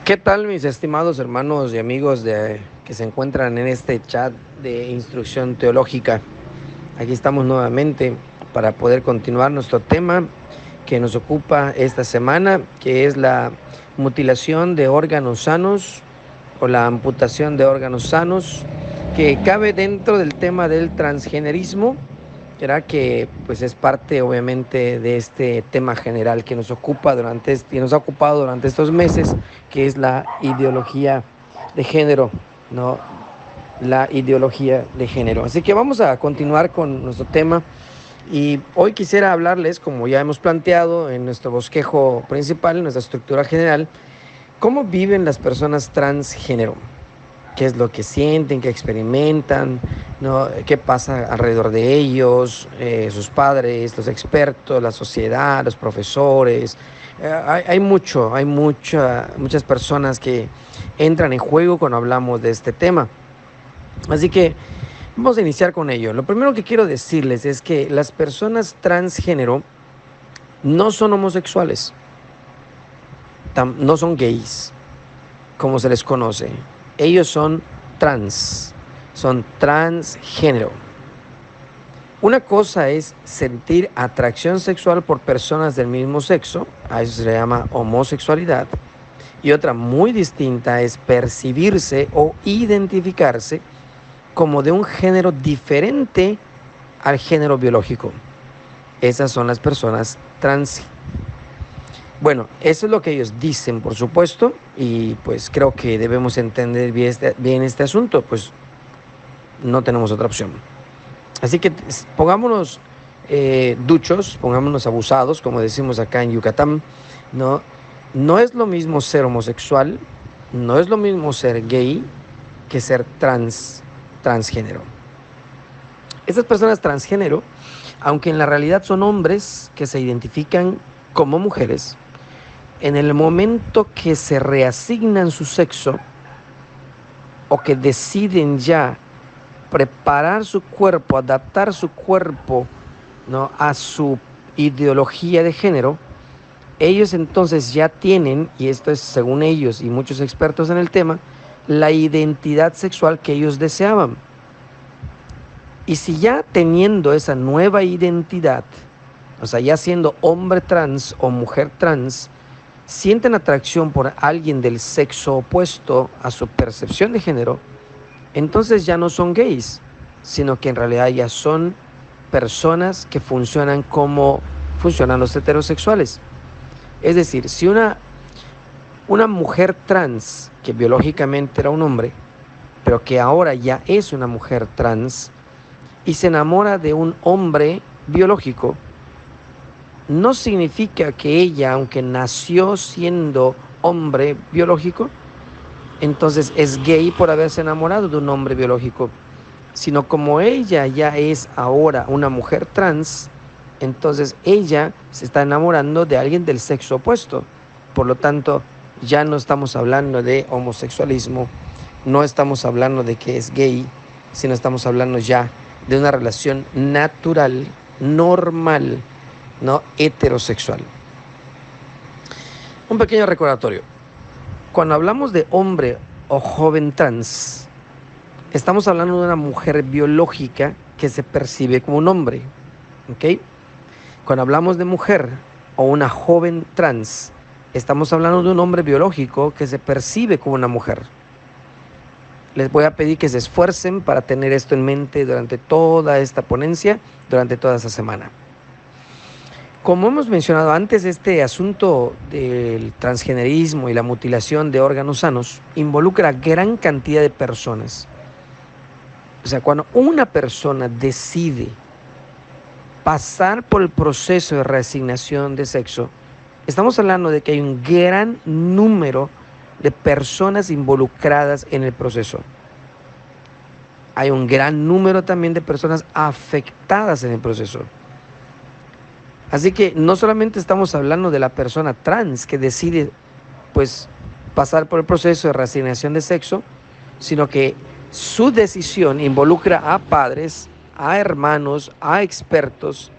¿Qué tal, mis estimados hermanos y amigos que se encuentran en este chat de instrucción teológica? Aquí estamos nuevamente para poder continuar nuestro tema que nos ocupa esta semana, que es la mutilación de órganos sanos o la amputación de órganos sanos, que cabe dentro del tema del transgenerismo, que pues es parte obviamente de este tema general que nos ocupa que nos ha ocupado durante estos meses, que es la ideología de género, ¿no? La ideología de género. Así que vamos a continuar con nuestro tema y hoy quisiera hablarles, como ya hemos planteado en nuestro bosquejo principal, en nuestra estructura general, cómo viven las personas transgénero. Qué es lo que sienten, qué experimentan, ¿no? Qué pasa alrededor de ellos, sus padres, los expertos, la sociedad, los profesores. Hay muchas personas que entran en juego cuando hablamos de este tema. Así que vamos a iniciar con ello. Lo primero que quiero decirles es que las personas transgénero no son homosexuales, no son gays, como se les conoce. Ellos son transgénero. Una cosa es sentir atracción sexual por personas del mismo sexo, a eso se le llama homosexualidad, y otra muy distinta es percibirse o identificarse como de un género diferente al género biológico. Esas son las personas trans. Bueno, eso es lo que ellos dicen, por supuesto, y pues creo que debemos entender bien este asunto, pues no tenemos otra opción. Así que pongámonos duchos, pongámonos abusados, como decimos acá en Yucatán, ¿no? No es lo mismo ser homosexual, no es lo mismo ser gay que ser transgénero. Estas personas transgénero, aunque en la realidad son hombres que se identifican como mujeres, en el momento que se reasignan su sexo o que deciden ya preparar su cuerpo, adaptar su cuerpo, ¿no?, a su ideología de género, ellos entonces ya tienen, y esto es según ellos y muchos expertos en el tema, la identidad sexual que ellos deseaban. Y si ya teniendo esa nueva identidad, o sea, ya siendo hombre trans o mujer trans, sienten atracción por alguien del sexo opuesto a su percepción de género, entonces ya no son gays, sino que en realidad ya son personas que funcionan como funcionan los heterosexuales. Es decir, si una mujer trans, que biológicamente era un hombre, pero que ahora ya es una mujer trans, y se enamora de un hombre biológico, no significa que ella, aunque nació siendo hombre biológico, entonces es gay por haberse enamorado de un hombre biológico, sino como ella ya es ahora una mujer trans, entonces ella se está enamorando de alguien del sexo opuesto. Por lo tanto, ya no estamos hablando de homosexualismo, no estamos hablando de que es gay, sino estamos hablando ya de una relación natural, normal, no heterosexual. Un pequeño recordatorio. Cuando hablamos de hombre o joven trans, estamos hablando de una mujer biológica que se percibe como un hombre, ¿ok? Cuando hablamos de mujer o una joven trans, estamos hablando de un hombre biológico que se percibe como una mujer. Les voy a pedir que se esfuercen para tener esto en mente durante toda esta ponencia, durante toda esta semana. Como hemos mencionado antes, este asunto del transgenerismo y la mutilación de órganos sanos involucra a gran cantidad de personas. O sea, cuando una persona decide pasar por el proceso de reasignación de sexo, estamos hablando de que hay un gran número de personas involucradas en el proceso. Hay un gran número también de personas afectadas en el proceso. Así que no solamente estamos hablando de la persona trans que decide pues pasar por el proceso de reasignación de sexo, sino que su decisión involucra a padres, a hermanos, a expertos,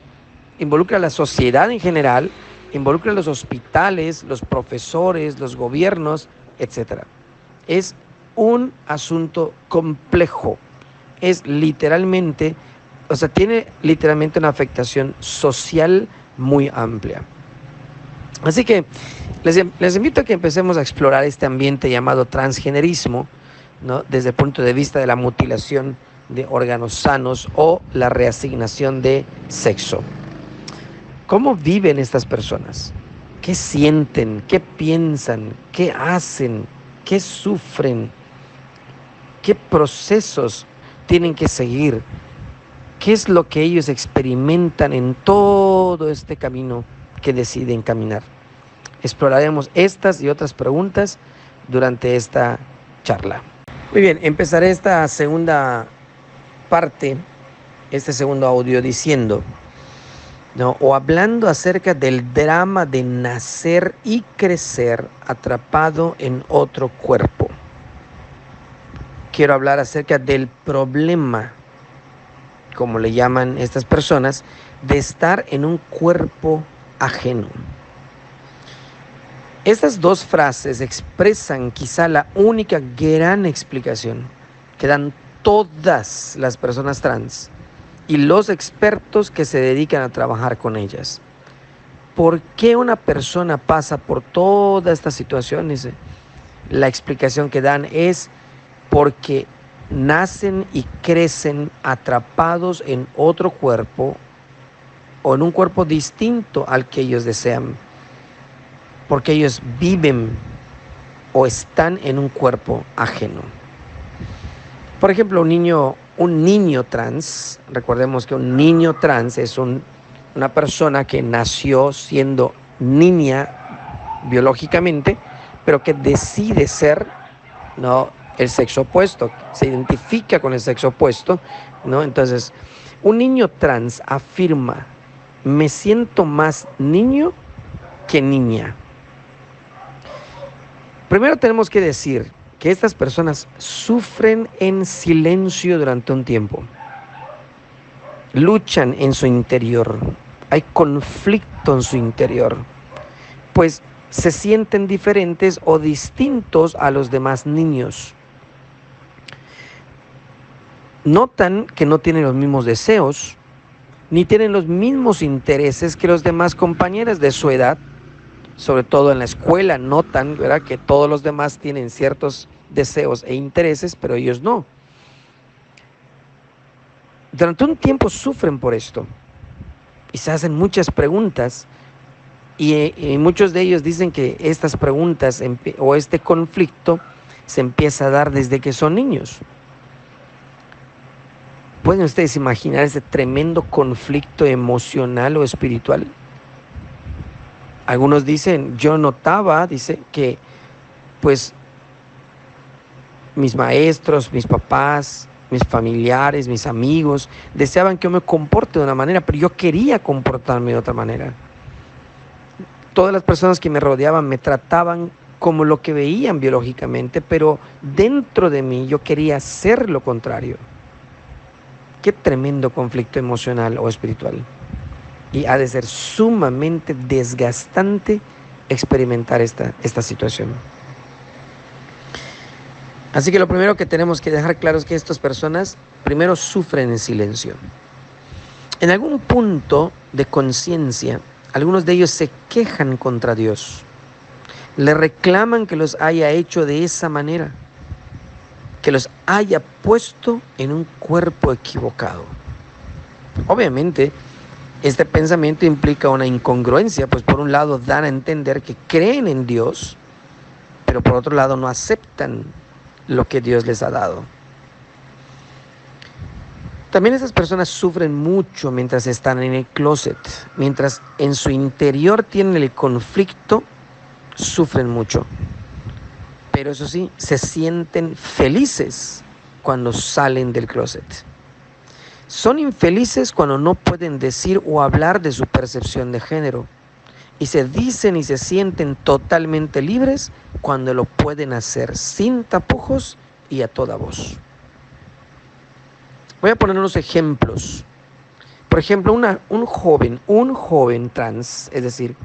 involucra a la sociedad en general, involucra a los hospitales, los profesores, los gobiernos, etc. Es un asunto complejo. Es literalmente, tiene literalmente una afectación social muy amplia. Así que les invito a que empecemos a explorar este ambiente llamado transgenerismo, ¿no? Desde el punto de vista de la mutilación de órganos sanos o la reasignación de sexo. ¿Cómo viven estas personas? ¿Qué sienten? ¿Qué piensan? ¿Qué hacen? ¿Qué sufren? ¿Qué procesos tienen que seguir? ¿Qué es lo que ellos experimentan en todo este camino que deciden caminar? Exploraremos estas y otras preguntas durante esta charla. Muy bien, empezaré esta segunda parte, este segundo audio diciendo, ¿no? O hablando acerca del drama de nacer y crecer atrapado en otro cuerpo. Quiero hablar acerca del problema, como le llaman estas personas, de estar en un cuerpo ajeno. Estas dos frases expresan quizá la única gran explicación que dan todas las personas trans y los expertos que se dedican a trabajar con ellas. ¿Por qué una persona pasa por todas estas situaciones? La explicación que dan es porque nacen y crecen atrapados en otro cuerpo o en un cuerpo distinto al que ellos desean, porque ellos viven o están en un cuerpo ajeno. Por ejemplo, un niño trans, recordemos que un niño trans es una persona que nació siendo niña biológicamente, pero que decide ser, ¿no?, el sexo opuesto, se identifica con el sexo opuesto, ¿no? Entonces, un niño trans afirma, me siento más niño que niña. Primero tenemos que decir que estas personas sufren en silencio durante un tiempo. Luchan en su interior. Hay conflicto en su interior. Pues se sienten diferentes o distintos a los demás niños. Notan que no tienen los mismos deseos, ni tienen los mismos intereses que los demás compañeros de su edad. Sobre todo en la escuela notan, ¿verdad?, que todos los demás tienen ciertos deseos e intereses, pero ellos no. Durante un tiempo sufren por esto y se hacen muchas preguntas y muchos de ellos dicen que estas preguntas o este conflicto se empieza a dar desde que son niños. ¿Pueden ustedes imaginar ese tremendo conflicto emocional o espiritual? Algunos dicen, yo notaba, dice, que pues mis maestros, mis papás, mis familiares, mis amigos, deseaban que yo me comporte de una manera, pero yo quería comportarme de otra manera. Todas las personas que me rodeaban me trataban como lo que veían biológicamente, pero dentro de mí yo quería hacer lo contrario. Qué tremendo conflicto emocional o espiritual. Y ha de ser sumamente desgastante experimentar esta situación. Así que lo primero que tenemos que dejar claro es que estas personas primero sufren en silencio. En algún punto de conciencia, algunos de ellos se quejan contra Dios. Le reclaman que los haya hecho de esa manera, que los haya puesto en un cuerpo equivocado. Obviamente, este pensamiento implica una incongruencia, pues por un lado dan a entender que creen en Dios, pero por otro lado no aceptan lo que Dios les ha dado. También esas personas sufren mucho mientras están en el closet, mientras en su interior tienen el conflicto, sufren mucho. Pero eso sí, se sienten felices cuando salen del closet. Son infelices cuando no pueden decir o hablar de su percepción de género. Y se dicen y se sienten totalmente libres cuando lo pueden hacer sin tapujos y a toda voz. Voy a poner unos ejemplos. Por ejemplo, un joven trans, es decir,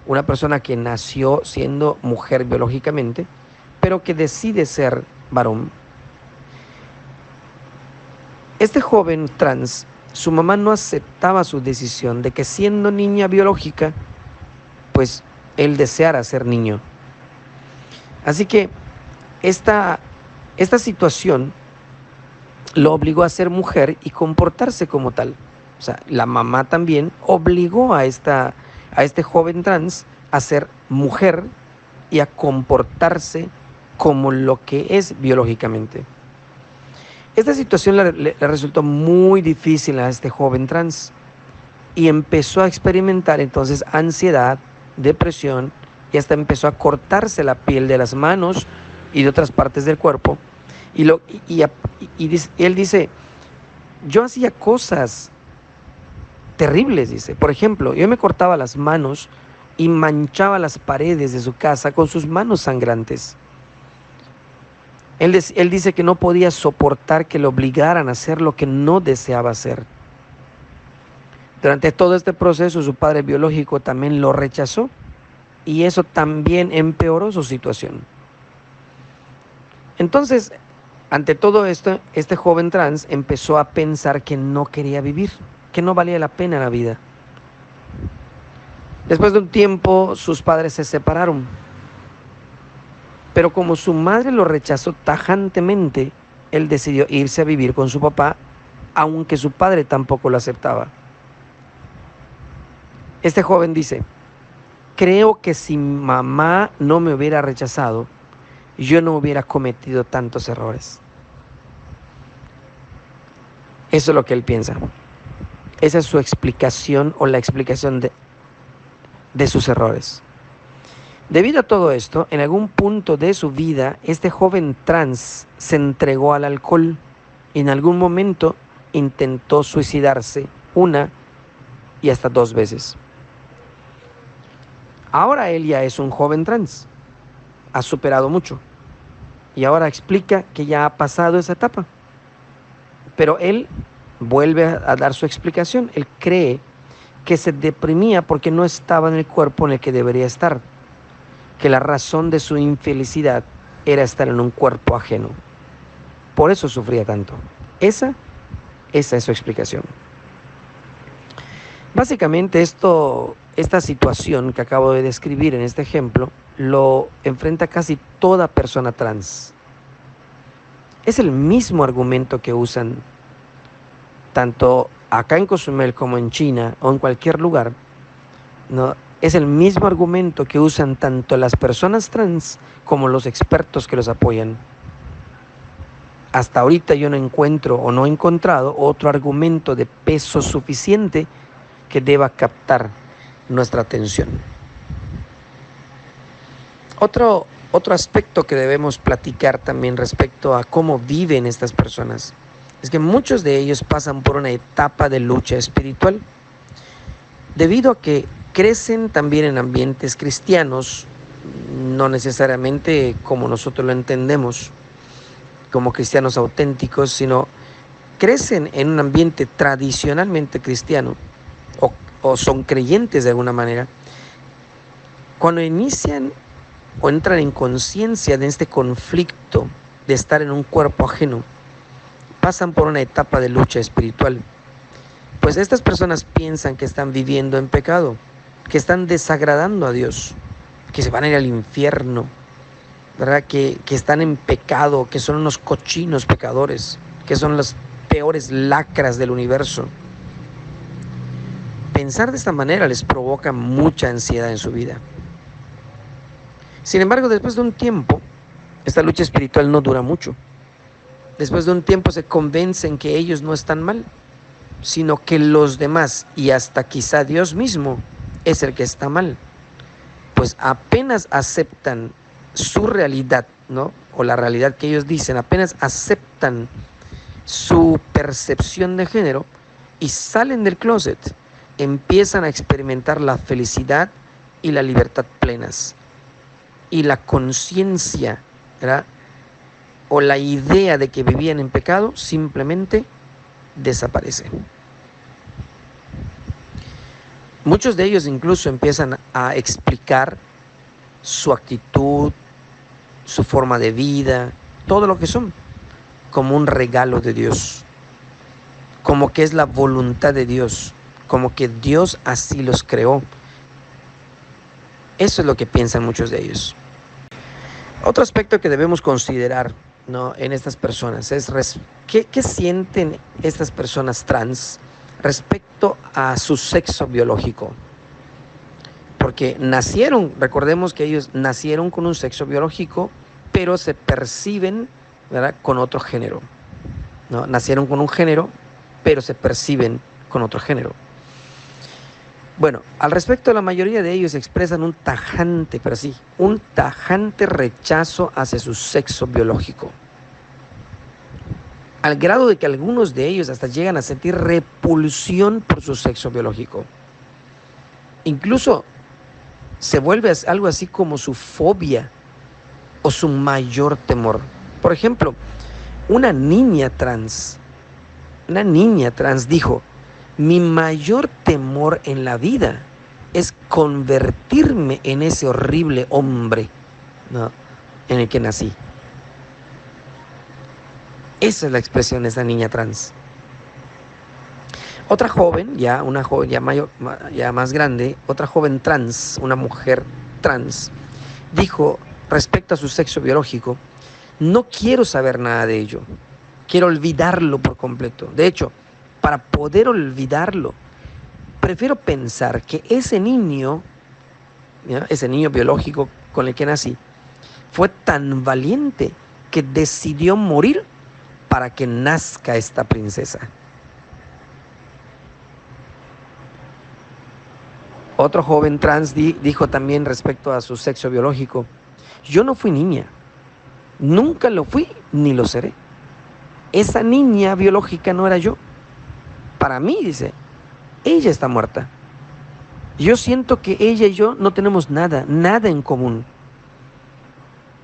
una persona que nació siendo mujer biológicamente, pero que decide ser varón. Este joven trans, su mamá no aceptaba su decisión de que siendo niña biológica, pues él deseara ser niño. Así que esta situación lo obligó a ser mujer y comportarse como tal. O sea, la mamá también obligó a este joven trans a ser mujer y a comportarse como lo que es biológicamente. Esta situación le resultó muy difícil a este joven trans y empezó a experimentar entonces ansiedad, depresión y hasta empezó a cortarse la piel de las manos y de otras partes del cuerpo. Y él dice, yo hacía cosas terribles, dice. Por ejemplo, yo me cortaba las manos y manchaba las paredes de su casa con sus manos sangrantes. Él dice que no podía soportar que lo obligaran a hacer lo que no deseaba hacer. Durante todo este proceso, su padre biológico también lo rechazó y eso también empeoró su situación. Entonces, ante todo esto, este joven trans empezó a pensar que no quería vivir, que no valía la pena la vida. Después de un tiempo, sus padres se separaron. Pero como su madre lo rechazó tajantemente, él decidió irse a vivir con su papá, aunque su padre tampoco lo aceptaba. Este joven dice, creo que si mamá no me hubiera rechazado, yo no hubiera cometido tantos errores. Eso es lo que él piensa. Esa es su explicación o la explicación de sus errores. Debido a todo esto, en algún punto de su vida, este joven trans se entregó al alcohol y en algún momento intentó suicidarse 1 y hasta 2 veces. Ahora él ya es un joven trans, ha superado mucho y ahora explica que ya ha pasado esa etapa. Pero él vuelve a dar su explicación. Él cree que se deprimía porque no estaba en el cuerpo en el que debería estar, que la razón de su infelicidad era estar en un cuerpo ajeno. Por eso sufría tanto. Esa es su explicación. Básicamente esta situación que acabo de describir en este ejemplo lo enfrenta casi toda persona trans. Es el mismo argumento que usan tanto acá en Cozumel como en China o en cualquier lugar, ¿no? Es el mismo argumento que usan tanto las personas trans como los expertos que los apoyan. Hasta ahorita yo no encuentro o no he encontrado otro argumento de peso suficiente que deba captar nuestra atención. Otro aspecto que debemos platicar también respecto a cómo viven estas personas es que muchos de ellos pasan por una etapa de lucha espiritual debido a que crecen también en ambientes cristianos, no necesariamente como nosotros lo entendemos, como cristianos auténticos, sino crecen en un ambiente tradicionalmente cristiano o son creyentes de alguna manera. Cuando inician o entran en conciencia de este conflicto de estar en un cuerpo ajeno, pasan por una etapa de lucha espiritual. Pues estas personas piensan que están viviendo en pecado, que están desagradando a Dios, que se van a ir al infierno, ¿verdad? Que están en pecado, que son unos cochinos pecadores, que son las peores lacras del universo. Pensar de esta manera les provoca mucha ansiedad en su vida. Sin embargo, después de un tiempo, esta lucha espiritual no dura mucho. Después de un tiempo se convencen que ellos no están mal, sino que los demás y hasta quizá Dios mismo es el que está mal. Pues apenas aceptan su realidad, ¿no? O la realidad que ellos dicen, apenas aceptan su percepción de género y salen del closet, empiezan a experimentar la felicidad y la libertad plenas. Y la conciencia, ¿verdad? O la idea de que vivían en pecado simplemente desaparece. Muchos de ellos incluso empiezan a explicar su actitud, su forma de vida, todo lo que son, como un regalo de Dios, como que es la voluntad de Dios, como que Dios así los creó. Eso es lo que piensan muchos de ellos. Otro aspecto que debemos considerar, ¿no?, en estas personas es ¿qué sienten estas personas trans respecto a su sexo biológico? Porque recordemos que ellos nacieron con un sexo biológico, pero se perciben, ¿verdad?, con otro género, ¿no? Nacieron con un género, pero se perciben con otro género. Bueno, al respecto, la mayoría de ellos expresan un tajante rechazo hacia su sexo biológico, al grado de que algunos de ellos hasta llegan a sentir repulsión por su sexo biológico. Incluso se vuelve algo así como su fobia o su mayor temor. Por ejemplo, una niña trans dijo: mi mayor temor en la vida es convertirme en ese horrible hombre, ¿no?, en el que nací. Esa es la expresión de esa niña trans. Otra joven, una joven ya más grande, otra joven trans, una mujer trans, dijo respecto a su sexo biológico: no quiero saber nada de ello, quiero olvidarlo por completo. De hecho, para poder olvidarlo, prefiero pensar que ese niño biológico con el que nací, fue tan valiente que decidió morir para que nazca esta princesa. Otro joven trans dijo también respecto a su sexo biológico: yo no fui niña, nunca lo fui ni lo seré. Esa niña biológica no era yo. Para mí, dice, ella está muerta. Yo siento que ella y yo no tenemos nada en común.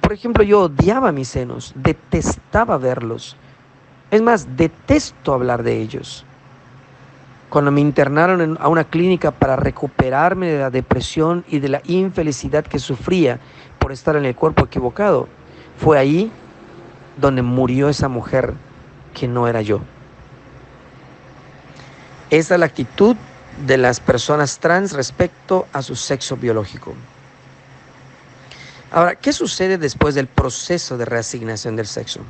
Por ejemplo, yo odiaba mis senos, detestaba verlos. Es más, detesto hablar de ellos. Cuando me internaron a una clínica para recuperarme de la depresión y de la infelicidad que sufría por estar en el cuerpo equivocado, fue ahí donde murió esa mujer que no era yo. Esa es la actitud de las personas trans respecto a su sexo biológico. Ahora, ¿qué sucede después del proceso de reasignación del sexo?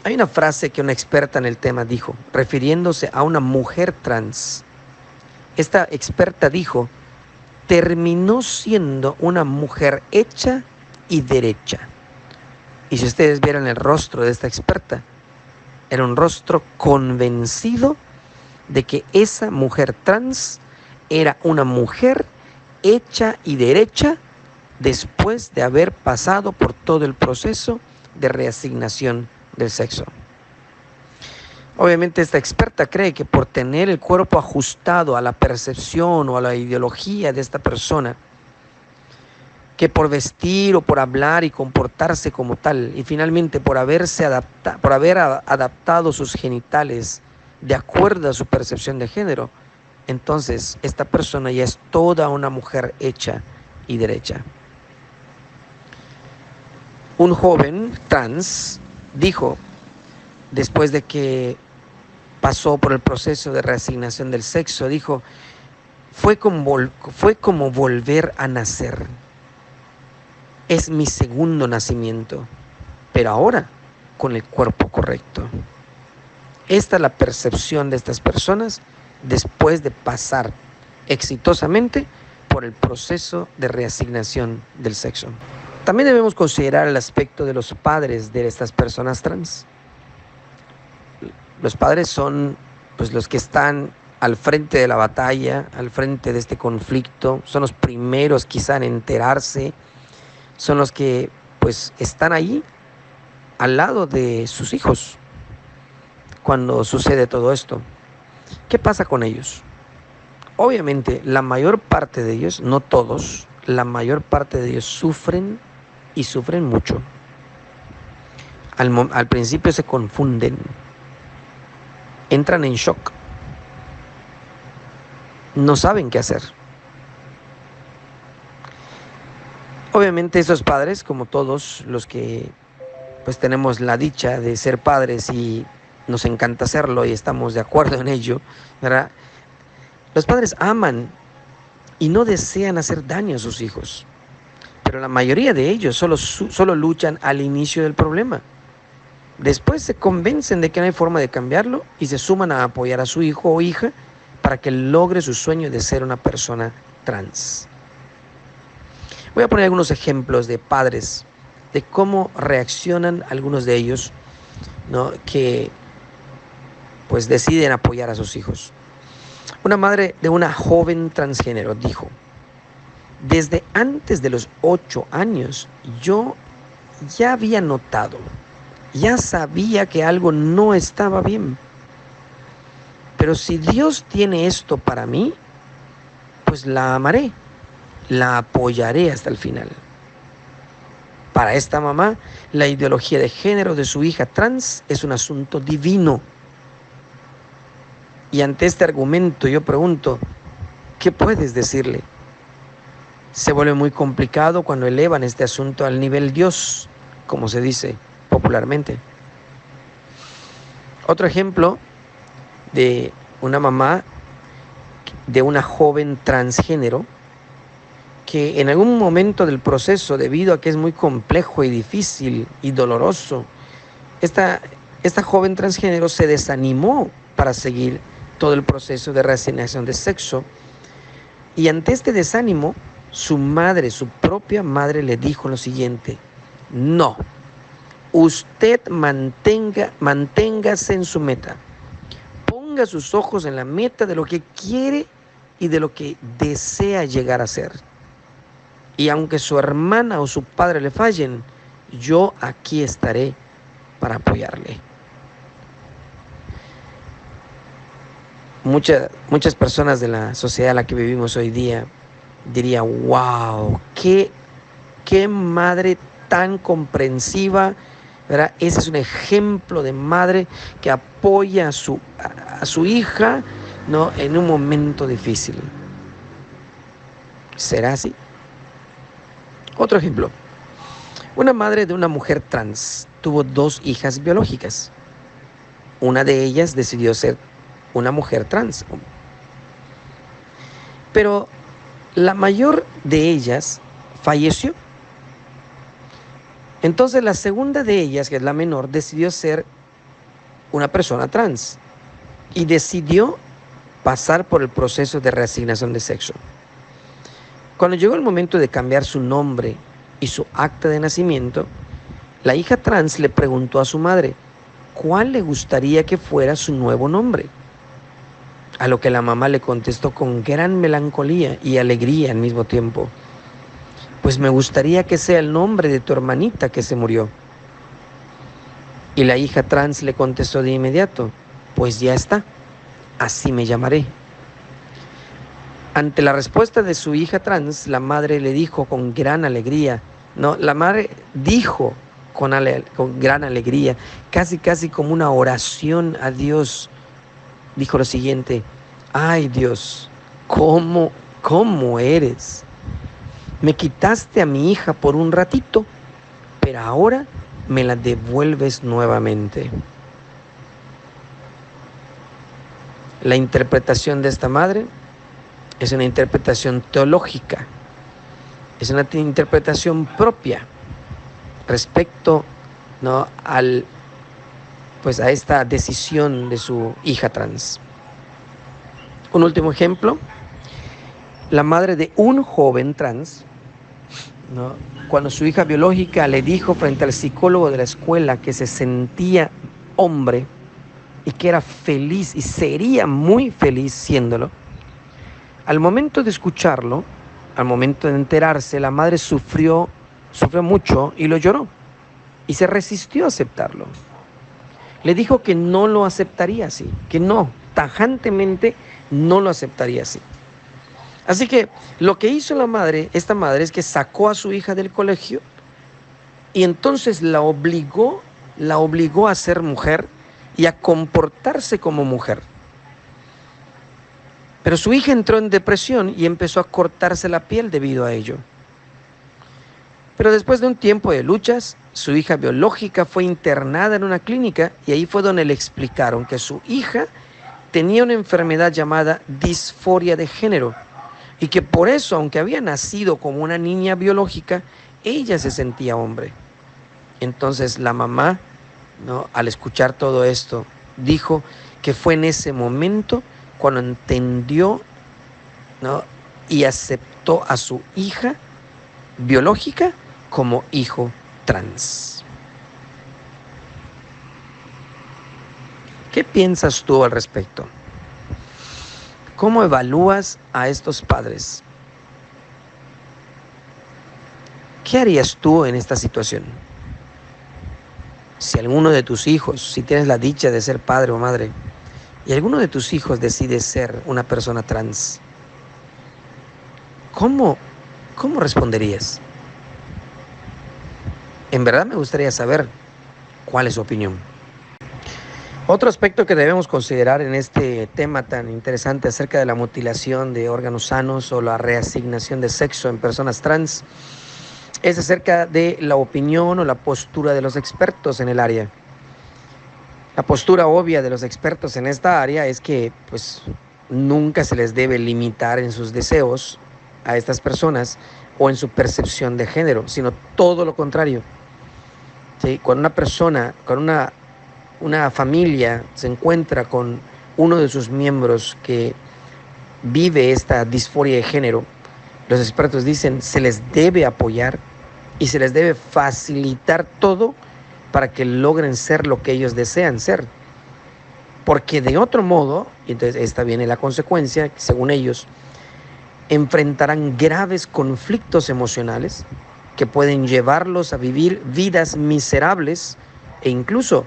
Hay una frase que una experta en el tema dijo, refiriéndose a una mujer trans. Esta experta dijo: terminó siendo una mujer hecha y derecha. Y si ustedes vieran el rostro de esta experta, era un rostro convencido de que esa mujer trans era una mujer hecha y derecha después de haber pasado por todo el proceso de reasignación del sexo. Obviamente esta experta cree que por tener el cuerpo ajustado a la percepción o a la ideología de esta persona, que por vestir o por hablar y comportarse como tal, y finalmente por haber adaptado sus genitales de acuerdo a su percepción de género, entonces esta persona ya es toda una mujer hecha y derecha. Un joven trans dijo, después de que pasó por el proceso de reasignación del sexo, dijo: fue como volver a nacer. Es mi segundo nacimiento, pero ahora con el cuerpo correcto. Esta es la percepción de estas personas después de pasar exitosamente por el proceso de reasignación del sexo. También debemos considerar el aspecto de los padres de estas personas trans. Los padres son pues los que están al frente de la batalla, al frente de este conflicto, son los primeros quizá en enterarse, son los que pues están ahí al lado de sus hijos cuando sucede todo esto. ¿Qué pasa con ellos? Obviamente la mayor parte de ellos, no todos, la mayor parte de ellos sufren y sufren mucho. Al principio se confunden, entran en shock, no saben qué hacer. Obviamente esos padres, como todos los que pues tenemos la dicha de ser padres y nos encanta hacerlo y estamos de acuerdo en ello, ¿verdad? Los padres aman y no desean hacer daño a sus hijos, pero la mayoría de ellos solo luchan al inicio del problema. Después se convencen de que no hay forma de cambiarlo y se suman a apoyar a su hijo o hija para que logre su sueño de ser una persona trans. Voy a poner algunos ejemplos de padres, de cómo reaccionan algunos de ellos, ¿no?, que pues deciden apoyar a sus hijos. Una madre de una joven transgénero dijo: desde antes de los 8 años yo ya había notado, ya sabía que algo no estaba bien. Pero si Dios tiene esto para mí, pues la amaré, la apoyaré hasta el final. Para esta mamá, la ideología de género de su hija trans es un asunto divino. Y ante este argumento yo pregunto, ¿qué puedes decirle? Se vuelve muy complicado cuando elevan este asunto al nivel Dios, como se dice popularmente. Otro ejemplo de una mamá de una joven transgénero que en algún momento del proceso, debido a que es muy complejo y difícil y doloroso, esta joven transgénero se desanimó para seguir todo el proceso de reasignación de sexo, y ante este desánimo, su madre, su propia madre, le dijo lo siguiente: no, usted manténgase en su meta, ponga sus ojos en la meta de lo que quiere y de lo que desea llegar a ser. Y aunque su hermana o su padre le fallen, yo aquí estaré para apoyarle. Muchas personas de la sociedad en la que vivimos hoy día dirían: wow, qué madre tan comprensiva, ¿verdad? Ese es un ejemplo de madre que apoya a su hija, ¿no?, en un momento difícil. ¿Será así? Otro ejemplo. Una madre de una mujer trans tuvo 2 hijas biológicas. Una de ellas decidió ser una mujer trans, pero la mayor de ellas falleció. Entonces la segunda de ellas, que es la menor, decidió ser una persona trans y decidió pasar por el proceso de reasignación de sexo. Cuando llegó el momento de cambiar su nombre y su acta de nacimiento, la hija trans le preguntó a su madre cuál le gustaría que fuera su nuevo nombre. A lo que la mamá le contestó con gran melancolía y alegría al mismo tiempo: pues me gustaría que sea el nombre de tu hermanita que se murió. Y la hija trans le contestó de inmediato: pues ya está, así me llamaré. Ante la respuesta de su hija trans, la madre le dijo con gran alegría, no, la madre dijo con gran alegría, casi como una oración a Dios, dijo lo siguiente: ay Dios, ¿cómo eres? Me quitaste a mi hija por un ratito, pero ahora me la devuelves nuevamente. La interpretación de esta madre es una interpretación teológica, es una interpretación propia respecto, ¿no?, a esta decisión de su hija trans. Un último ejemplo: la madre de un joven trans, ¿no?, cuando su hija biológica le dijo frente al psicólogo de la escuela que se sentía hombre y que era feliz y sería muy feliz siéndolo, al momento de escucharlo, al momento de enterarse, la madre sufrió mucho y lo lloró y se resistió a aceptarlo. Le dijo que no lo aceptaría así, que no, tajantemente no lo aceptaría así. Así que lo que hizo esta madre es que sacó a su hija del colegio y entonces la obligó a ser mujer y a comportarse como mujer. Pero su hija entró en depresión y empezó a cortarse la piel debido a ello. Pero después de un tiempo de luchas, su hija biológica fue internada en una clínica y ahí fue donde le explicaron que su hija tenía una enfermedad llamada disforia de género y que por eso, aunque había nacido como una niña biológica, ella se sentía hombre. Entonces la mamá, ¿no?, al escuchar todo esto, dijo que fue en ese momento cuando entendió, ¿no?, y aceptó a su hija biológica como hijo trans. ¿Qué piensas tú al respecto? ¿Cómo evalúas a estos padres? ¿Qué harías tú en esta situación? Si alguno de tus hijos, si tienes la dicha de ser padre o madre, y alguno de tus hijos decide ser una persona trans, ¿cómo responderías? En verdad me gustaría saber cuál es su opinión. Otro aspecto que debemos considerar en este tema tan interesante acerca de la mutilación de órganos sanos o la reasignación de sexo en personas trans es acerca de la opinión o la postura de los expertos en el área. La postura obvia de los expertos en esta área es que pues nunca se les debe limitar en sus deseos a estas personas o en su percepción de género, sino todo lo contrario. ¿Sí? Cuando una persona, cuando una familia se encuentra con uno de sus miembros que vive esta disforia de género, los expertos dicen se les debe apoyar y se les debe facilitar todo para que logren ser lo que ellos desean ser. Porque de otro modo, y entonces esta viene la consecuencia, según ellos, enfrentarán graves conflictos emocionales que pueden llevarlos a vivir vidas miserables e incluso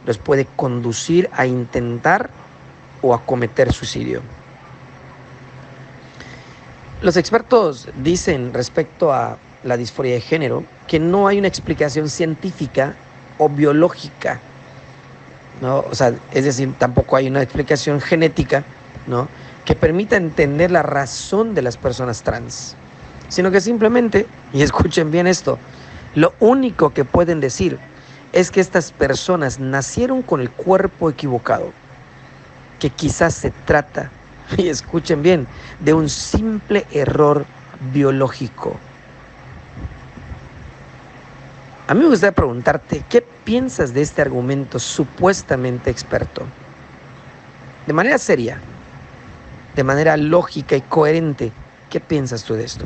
los puede conducir a intentar o a cometer suicidio. Los expertos dicen respecto a la disforia de género que no hay una explicación científica o biológica, ¿no? O sea, es decir, tampoco hay una explicación genética, ¿no?, que permita entender la razón de las personas trans, sino que simplemente, y escuchen bien esto, lo único que pueden decir es que estas personas nacieron con el cuerpo equivocado, que quizás se trata, y escuchen bien, de un simple error biológico. A mí me gustaría preguntarte, ¿qué piensas de este argumento supuestamente experto? De manera seria, de manera lógica y coherente, ¿qué piensas tú de esto?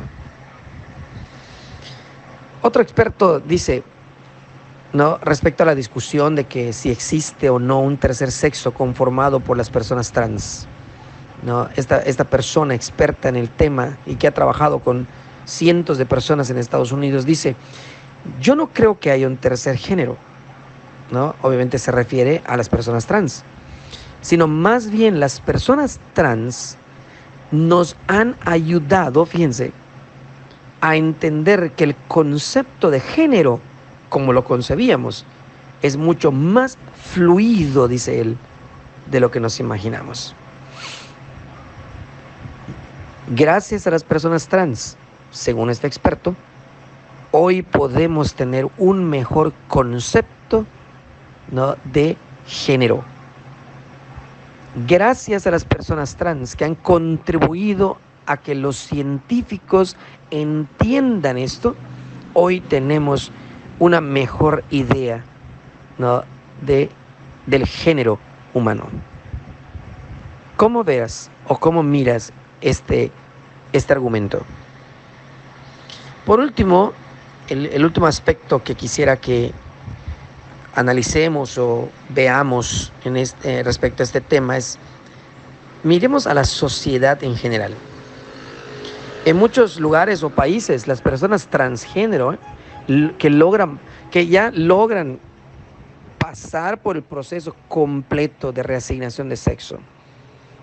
Otro experto dice, ¿no?, respecto a la discusión de que si existe o no un tercer sexo conformado por las personas trans, ¿no? Esta persona experta en el tema y que ha trabajado con cientos de personas en Estados Unidos dice, yo no creo que haya un tercer género, ¿no? Obviamente se refiere a las personas trans, sino más bien las personas trans nos han ayudado, fíjense, a entender que el concepto de género, como lo concebíamos, es mucho más fluido, dice él, de lo que nos imaginamos. Gracias a las personas trans, según este experto, hoy podemos tener un mejor concepto, ¿no?, de género. Gracias a las personas trans que han contribuido a que los científicos entiendan esto, hoy tenemos una mejor idea, ¿no?, del género humano. ¿Cómo ves o cómo miras este argumento? Por último, el último aspecto que quisiera que analicemos o veamos respecto a este tema es, miremos a la sociedad en general. En muchos lugares o países, las personas transgénero que ya logran pasar por el proceso completo de reasignación de sexo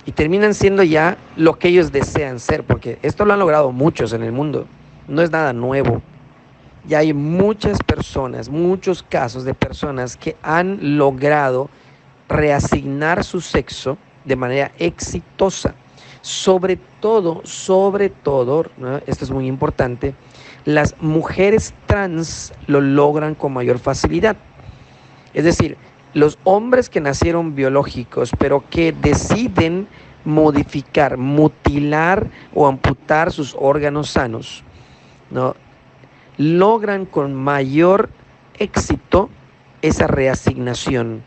y terminan siendo ya lo que ellos desean ser, porque esto lo han logrado muchos en el mundo, no es nada nuevo. Ya hay muchas personas, muchos casos de personas que han logrado reasignar su sexo de manera exitosa. Sobre todo, ¿no?, esto es muy importante, las mujeres trans lo logran con mayor facilidad. Es decir, los hombres que nacieron biológicos, pero que deciden modificar, mutilar o amputar sus órganos sanos, ¿no?, logran con mayor éxito esa reasignación,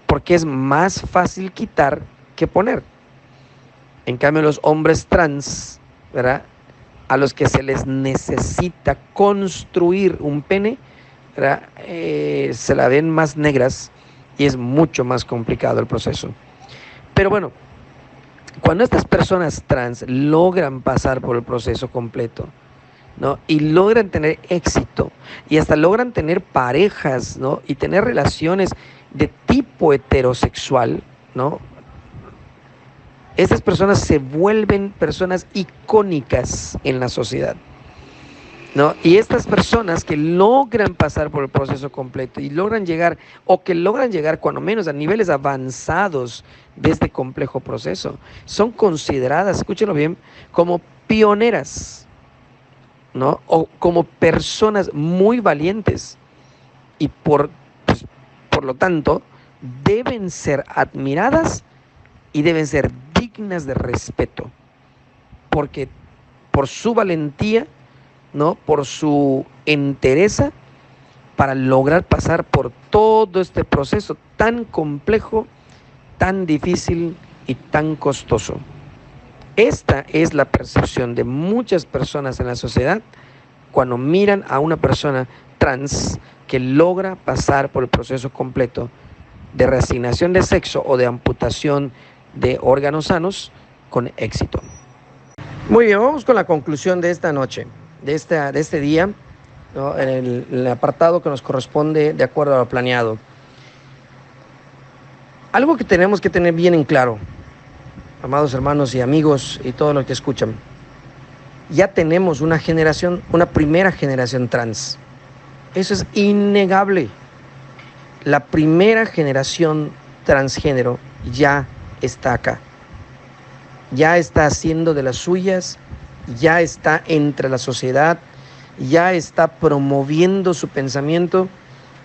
porque es más fácil quitar que poner. En cambio, los hombres trans, ¿verdad?, a los que se les necesita construir un pene, ¿verdad?, se la ven más negras y es mucho más complicado el proceso. Pero bueno, cuando estas personas trans logran pasar por el proceso completo, ¿no?, y logran tener éxito y hasta logran tener parejas, ¿no?, y tener relaciones de tipo heterosexual, ¿no?, estas personas se vuelven personas icónicas en la sociedad, ¿no? Y estas personas que logran pasar por el proceso completo y logran llegar, o que logran llegar cuando menos a niveles avanzados de este complejo proceso, son consideradas, escúchenlo bien, como pioneras, ¿no?, o como personas muy valientes y por lo tanto deben ser admiradas y deben ser dignas de respeto, porque por su valentía, ¿no?, por su entereza para lograr pasar por todo este proceso tan complejo, tan difícil y tan costoso. Esta es la percepción de muchas personas en la sociedad cuando miran a una persona trans que logra pasar por el proceso completo de reasignación de sexo o de amputación de órganos sanos con éxito. Muy bien, vamos con la conclusión de esta noche, de este día, ¿no?, en el apartado que nos corresponde de acuerdo a lo planeado. Algo que tenemos que tener bien en claro, amados hermanos y amigos y todos los que escuchan, ya tenemos una primera generación trans. Eso es innegable. La primera generación transgénero ya está acá. Ya está haciendo de las suyas, ya está entre la sociedad, ya está promoviendo su pensamiento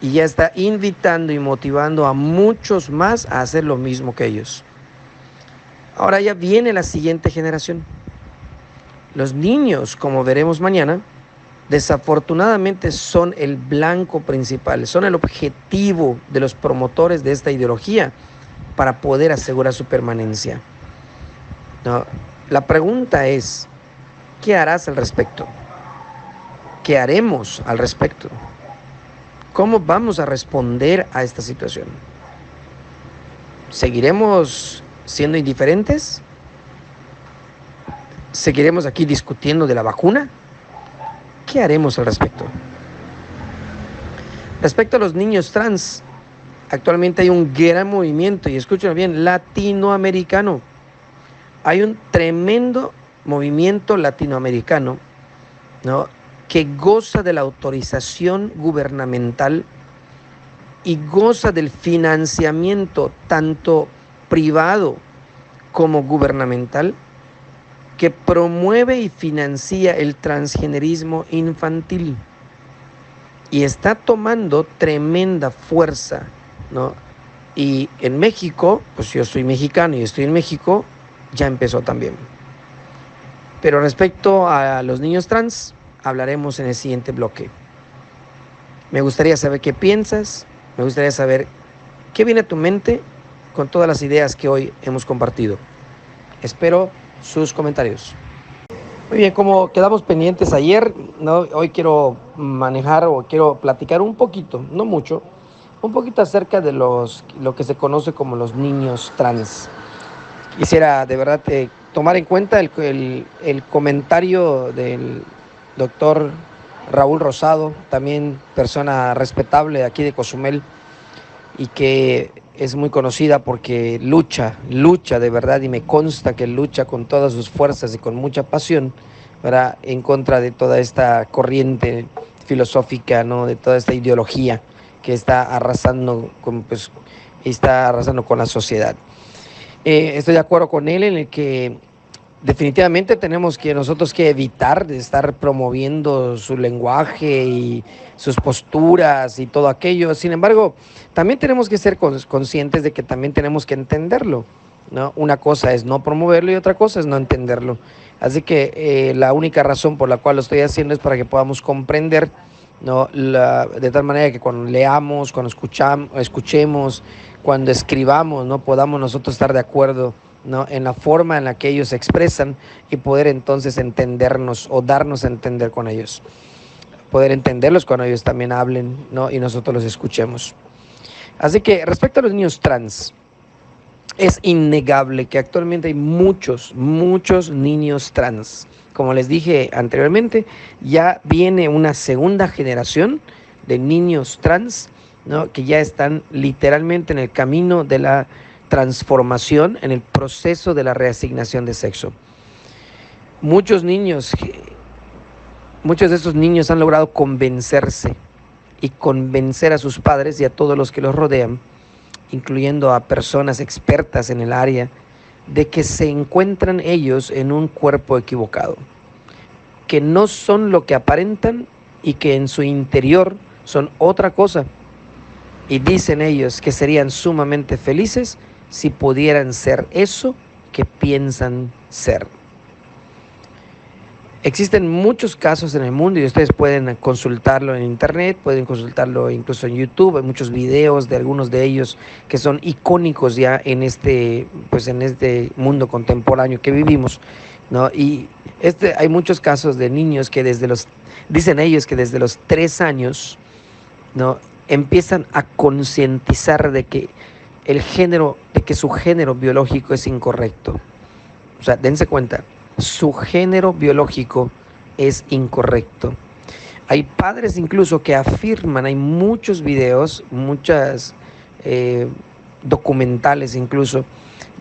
y ya está invitando y motivando a muchos más a hacer lo mismo que ellos. Ahora ya viene la siguiente generación. Los niños, como veremos mañana, desafortunadamente son el blanco principal, son el objetivo de los promotores de esta ideología para poder asegurar su permanencia. No, la pregunta es, ¿qué harás al respecto? ¿Qué haremos al respecto? ¿Cómo vamos a responder a esta situación? ¿Seguiremos siendo indiferentes? ¿Seguiremos aquí discutiendo de la vacuna? ¿Qué haremos al respecto? Respecto a los niños trans, actualmente hay un gran movimiento, y escúchenlo bien, latinoamericano. Hay un tremendo movimiento latinoamericano, ¿no?, que goza de la autorización gubernamental y goza del financiamiento tanto privado como gubernamental, que promueve y financia el transgenerismo infantil y está tomando tremenda fuerza, ¿no? Y en México, pues yo soy mexicano y estoy en México, ya empezó también. Pero respecto a los niños trans, hablaremos en el siguiente bloque. Me gustaría saber qué piensas, me gustaría saber qué viene a tu mente con todas las ideas que hoy hemos compartido. Espero sus comentarios. Muy bien, como quedamos pendientes ayer, ¿no?, hoy quiero platicar un poquito, no mucho, un poquito acerca de lo que se conoce como los niños trans. Quisiera de verdad tomar en cuenta el comentario del doctor Raúl Rosado, también persona respetable aquí de Cozumel y que es muy conocida porque lucha de verdad, y me consta que lucha con todas sus fuerzas y con mucha pasión, ¿verdad?, en contra de toda esta corriente filosófica, ¿no?, de toda esta ideología que está arrasando con la sociedad. Estoy de acuerdo con él en el que Definitivamente tenemos que nosotros que evitar de estar promoviendo su lenguaje y sus posturas y todo aquello. Sin embargo, también tenemos que ser conscientes de que también tenemos que entenderlo, ¿no? Una cosa es no promoverlo y otra cosa es no entenderlo. Así que la única razón por la cual lo estoy haciendo es para que podamos comprender, ¿no? De tal manera que cuando leamos, cuando escuchemos, cuando escribamos, ¿no? Podamos nosotros estar de acuerdo, ¿no? En la forma en la que ellos se expresan y poder entonces entendernos o darnos a entender con ellos. Poder entenderlos cuando ellos también hablen, ¿no? Y nosotros los escuchemos. Así que respecto a los niños trans, es innegable que actualmente hay muchos niños trans. Como les dije anteriormente, ya viene una segunda generación de niños trans, ¿no? Que ya están literalmente en el camino de la transformación, en el proceso de la reasignación de sexo. Muchos de esos niños han logrado convencerse y convencer a sus padres y a todos los que los rodean, incluyendo a personas expertas en el área, de que se encuentran ellos en un cuerpo equivocado, que no son lo que aparentan y que en su interior son otra cosa. Y dicen ellos que serían sumamente felices si pudieran ser eso que piensan ser. Existen muchos casos en el mundo y ustedes pueden consultarlo en internet, pueden consultarlo incluso en YouTube. Hay muchos videos de algunos de ellos que son icónicos ya en este mundo contemporáneo que vivimos, ¿no? Y hay muchos casos de niños que dicen ellos que desde los 3 años, ¿no? Empiezan a concientizar de que su género biológico es incorrecto. O sea, dense cuenta, su género biológico es incorrecto. Hay padres incluso que afirman, hay muchos videos, muchas documentales incluso,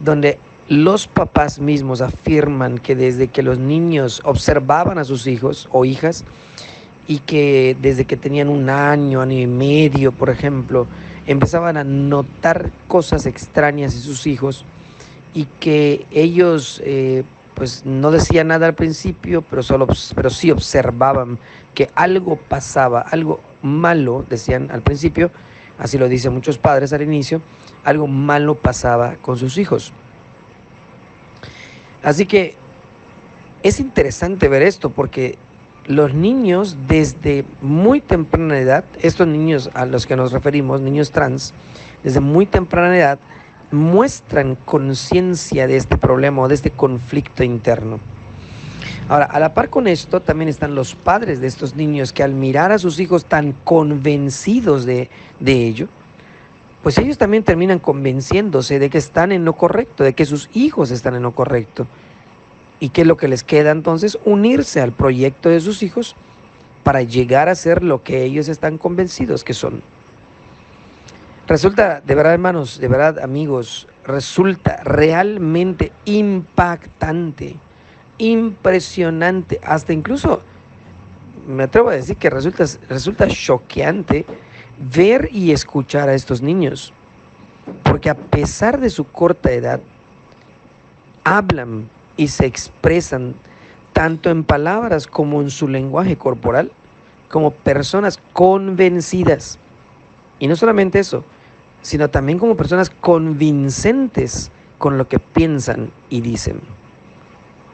donde los papás mismos afirman que desde que los niños observaban a sus hijos o hijas, y que desde que tenían 1 año, año y medio, por ejemplo, empezaban a notar cosas extrañas en sus hijos y que ellos pues no decían nada al principio, pero sí observaban que algo pasaba, algo malo, decían al principio, así lo dicen muchos padres al inicio, algo malo pasaba con sus hijos. Así que es interesante ver esto porque los niños desde muy temprana edad, estos niños a los que nos referimos, niños trans, desde muy temprana edad, muestran conciencia de este problema o de este conflicto interno. Ahora, a la par con esto, también están los padres de estos niños que al mirar a sus hijos tan convencidos de ello, pues ellos también terminan convenciéndose de que están en lo correcto, de que sus hijos están en lo correcto. ¿Y qué es lo que les queda entonces? Unirse al proyecto de sus hijos para llegar a ser lo que ellos están convencidos que son. Resulta, de verdad hermanos, de verdad amigos, resulta realmente impactante, impresionante, hasta incluso me atrevo a decir que resulta choqueante ver y escuchar a estos niños, porque a pesar de su corta edad, hablan y se expresan tanto en palabras como en su lenguaje corporal, como personas convencidas. Y no solamente eso, sino también como personas convincentes con lo que piensan y dicen.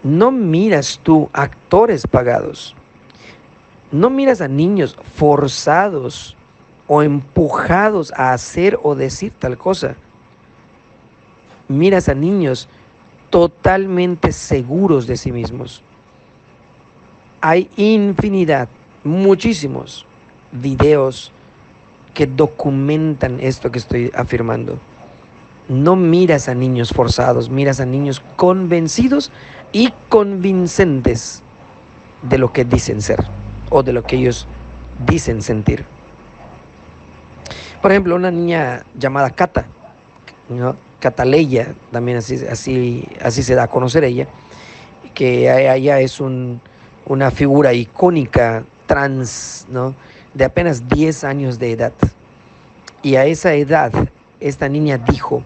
No miras tú actores pagados, no miras a niños forzados o empujados a hacer o decir tal cosa. Miras a niños totalmente seguros de sí mismos. Hay infinidad, muchísimos videos que documentan esto que estoy afirmando. No miras a niños forzados, miras a niños convencidos y convincentes de lo que dicen ser o de lo que ellos dicen sentir. Por ejemplo, una niña llamada Cata, ¿no? Cataleya, también así se da a conocer ella, que ella es una figura icónica trans, ¿no? De apenas 10 años de edad. Y a esa edad, esta niña dijo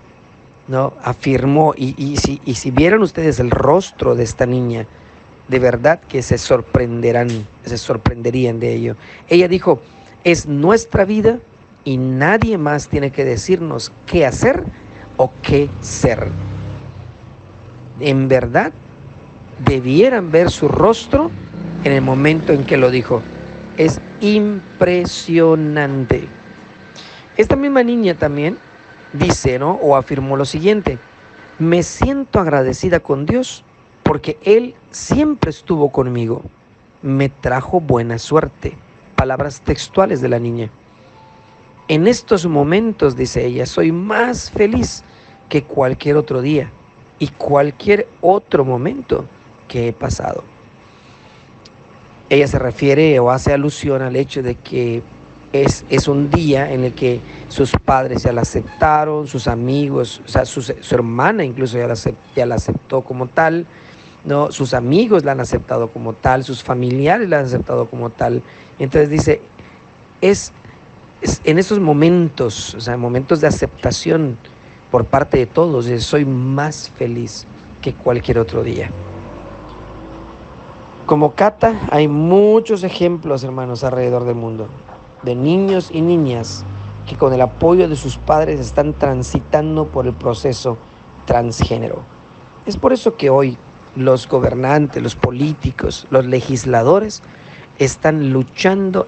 ¿no? Afirmó, y si vieran ustedes el rostro de esta niña, de verdad que se sorprenderían de ello. Ella dijo, es nuestra vida y nadie más tiene que decirnos qué hacer o qué ser. En verdad, debieran ver su rostro en el momento en que lo dijo. Es impresionante. Esta misma niña también dice, ¿no? O afirmó lo siguiente: me siento agradecida con Dios porque Él siempre estuvo conmigo. Me trajo buena suerte. Palabras textuales de la niña. En estos momentos, dice ella, soy más feliz que cualquier otro día y cualquier otro momento que he pasado. Ella se refiere o hace alusión al hecho de que es un día en el que sus padres ya la aceptaron, sus amigos, o sea, su hermana incluso ya la aceptó como tal, ¿no? Sus amigos la han aceptado como tal, sus familiares la han aceptado como tal. Entonces dice, es en esos momentos, o sea, momentos de aceptación por parte de todos, soy más feliz que cualquier otro día. Como Cata, hay muchos ejemplos, hermanos, alrededor del mundo, de niños y niñas que con el apoyo de sus padres están transitando por el proceso transgénero. Es por eso que hoy los gobernantes, los políticos, los legisladores están luchando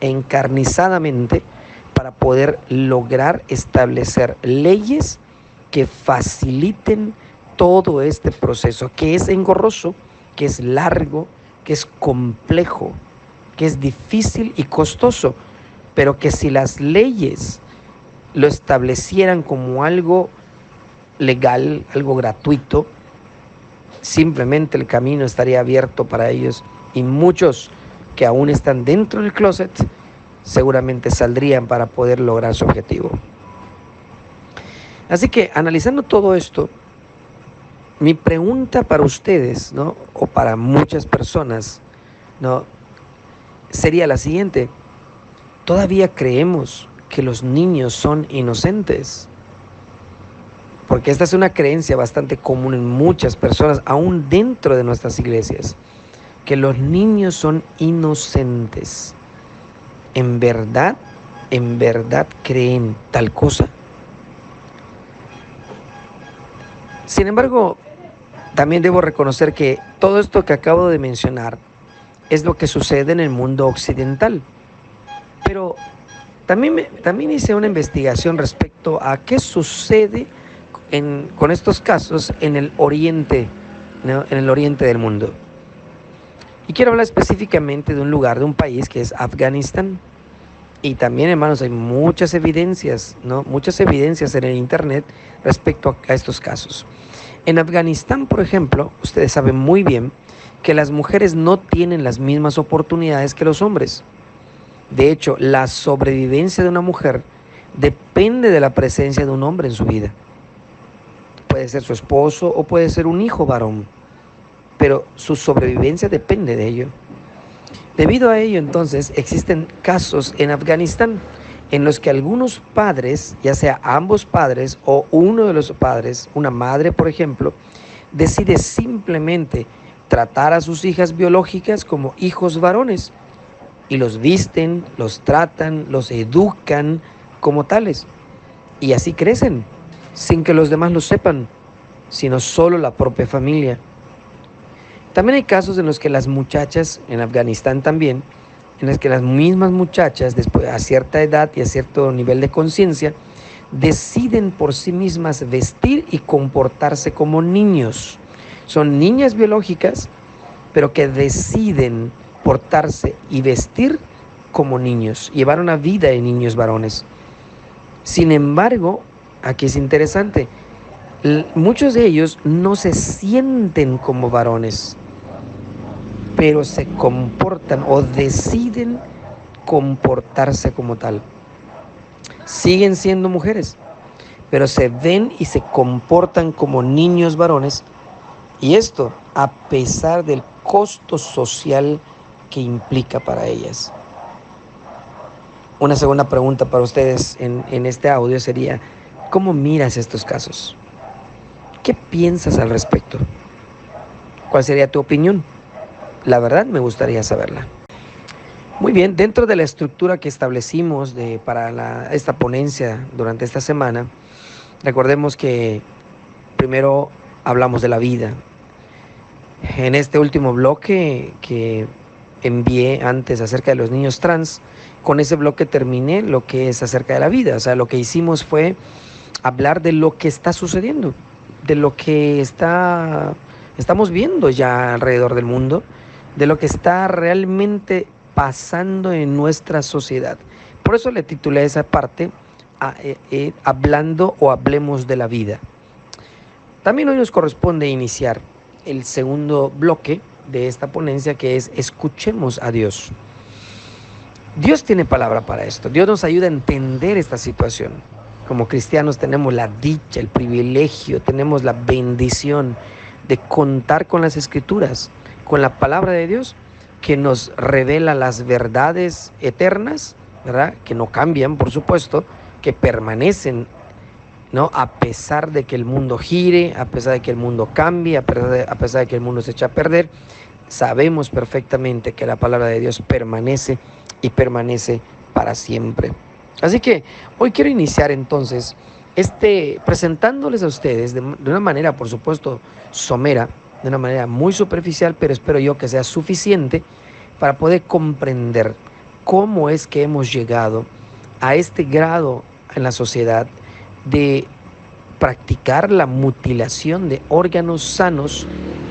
encarnizadamente para poder lograr establecer leyes que faciliten todo este proceso, que es engorroso, que es largo, que es complejo, que es difícil y costoso, pero que si las leyes lo establecieran como algo legal, algo gratuito, simplemente el camino estaría abierto para ellos y muchos que aún están dentro del closet seguramente saldrían para poder lograr su objetivo. Así que analizando todo esto, mi pregunta para ustedes, ¿no? O para muchas personas, ¿no? Sería la siguiente: ¿todavía creemos que los niños son inocentes? Porque esta es una creencia bastante común en muchas personas, aún dentro de nuestras iglesias, que los niños son inocentes. ¿En verdad creen tal cosa? Sin embargo, también debo reconocer que todo esto que acabo de mencionar es lo que sucede en el mundo occidental. Pero también hice una investigación respecto a qué sucede con estos casos en el oriente, ¿no? En el oriente del mundo. Y quiero hablar específicamente de un lugar, de un país que es Afganistán. Y también, hermanos, hay muchas evidencias, ¿no? Muchas evidencias en el internet respecto a estos casos. En Afganistán, por ejemplo, ustedes saben muy bien que las mujeres no tienen las mismas oportunidades que los hombres. De hecho, la sobrevivencia de una mujer depende de la presencia de un hombre en su vida. Puede ser su esposo o puede ser un hijo varón, pero su sobrevivencia depende de ello. Debido a ello, entonces, existen casos en Afganistán en los que algunos padres, ya sea ambos padres o uno de los padres, una madre, por ejemplo, decide simplemente tratar a sus hijas biológicas como hijos varones y los visten, los tratan, los educan como tales. Y así crecen, sin que los demás lo sepan, sino solo la propia familia. También hay casos en los que las muchachas, en Afganistán también, en las que las mismas muchachas, después a cierta edad y a cierto nivel de conciencia, deciden por sí mismas vestir y comportarse como niños. Son niñas biológicas, pero que deciden portarse y vestir como niños, llevar una vida de niños varones. Sin embargo, aquí es interesante, muchos de ellos no se sienten como varones, pero se comportan o deciden comportarse como tal. Siguen siendo mujeres, pero se ven y se comportan como niños varones, y esto a pesar del costo social que implica para ellas. Una segunda pregunta para ustedes en este audio sería: ¿Cómo miras estos casos? ¿Qué piensas al respecto? ¿Cuál sería tu opinión? La verdad me gustaría saberla. Muy bien, dentro de la estructura que establecimos para esta ponencia durante esta semana, recordemos que primero hablamos de la vida. En este último bloque que envié antes acerca de los niños trans, con ese bloque terminé lo que es acerca de la vida. O sea, lo que hicimos fue hablar de lo que está sucediendo, de lo que estamos viendo ya alrededor del mundo, de lo que está realmente pasando en nuestra sociedad. Por eso le titulé esa parte hablando o hablemos de la vida. También hoy nos corresponde iniciar el segundo bloque de esta ponencia, que es escuchemos a Dios. Dios tiene palabra para esto. Dios nos ayuda a entender esta situación. Como cristianos tenemos la dicha, el privilegio, tenemos la bendición de contar con las Escrituras, con la palabra de Dios, que nos revela las verdades eternas, ¿verdad? Que no cambian, por supuesto, que permanecen, ¿no? A pesar de que el mundo gire, a pesar de que el mundo cambie, a pesar de que el mundo se echa a perder, sabemos perfectamente que la palabra de Dios permanece y permanece para siempre. Así que hoy quiero iniciar entonces presentándoles a ustedes de una manera, por supuesto, somera, de una manera muy superficial, pero espero yo que sea suficiente para poder comprender cómo es que hemos llegado a este grado en la sociedad de practicar la mutilación de órganos sanos,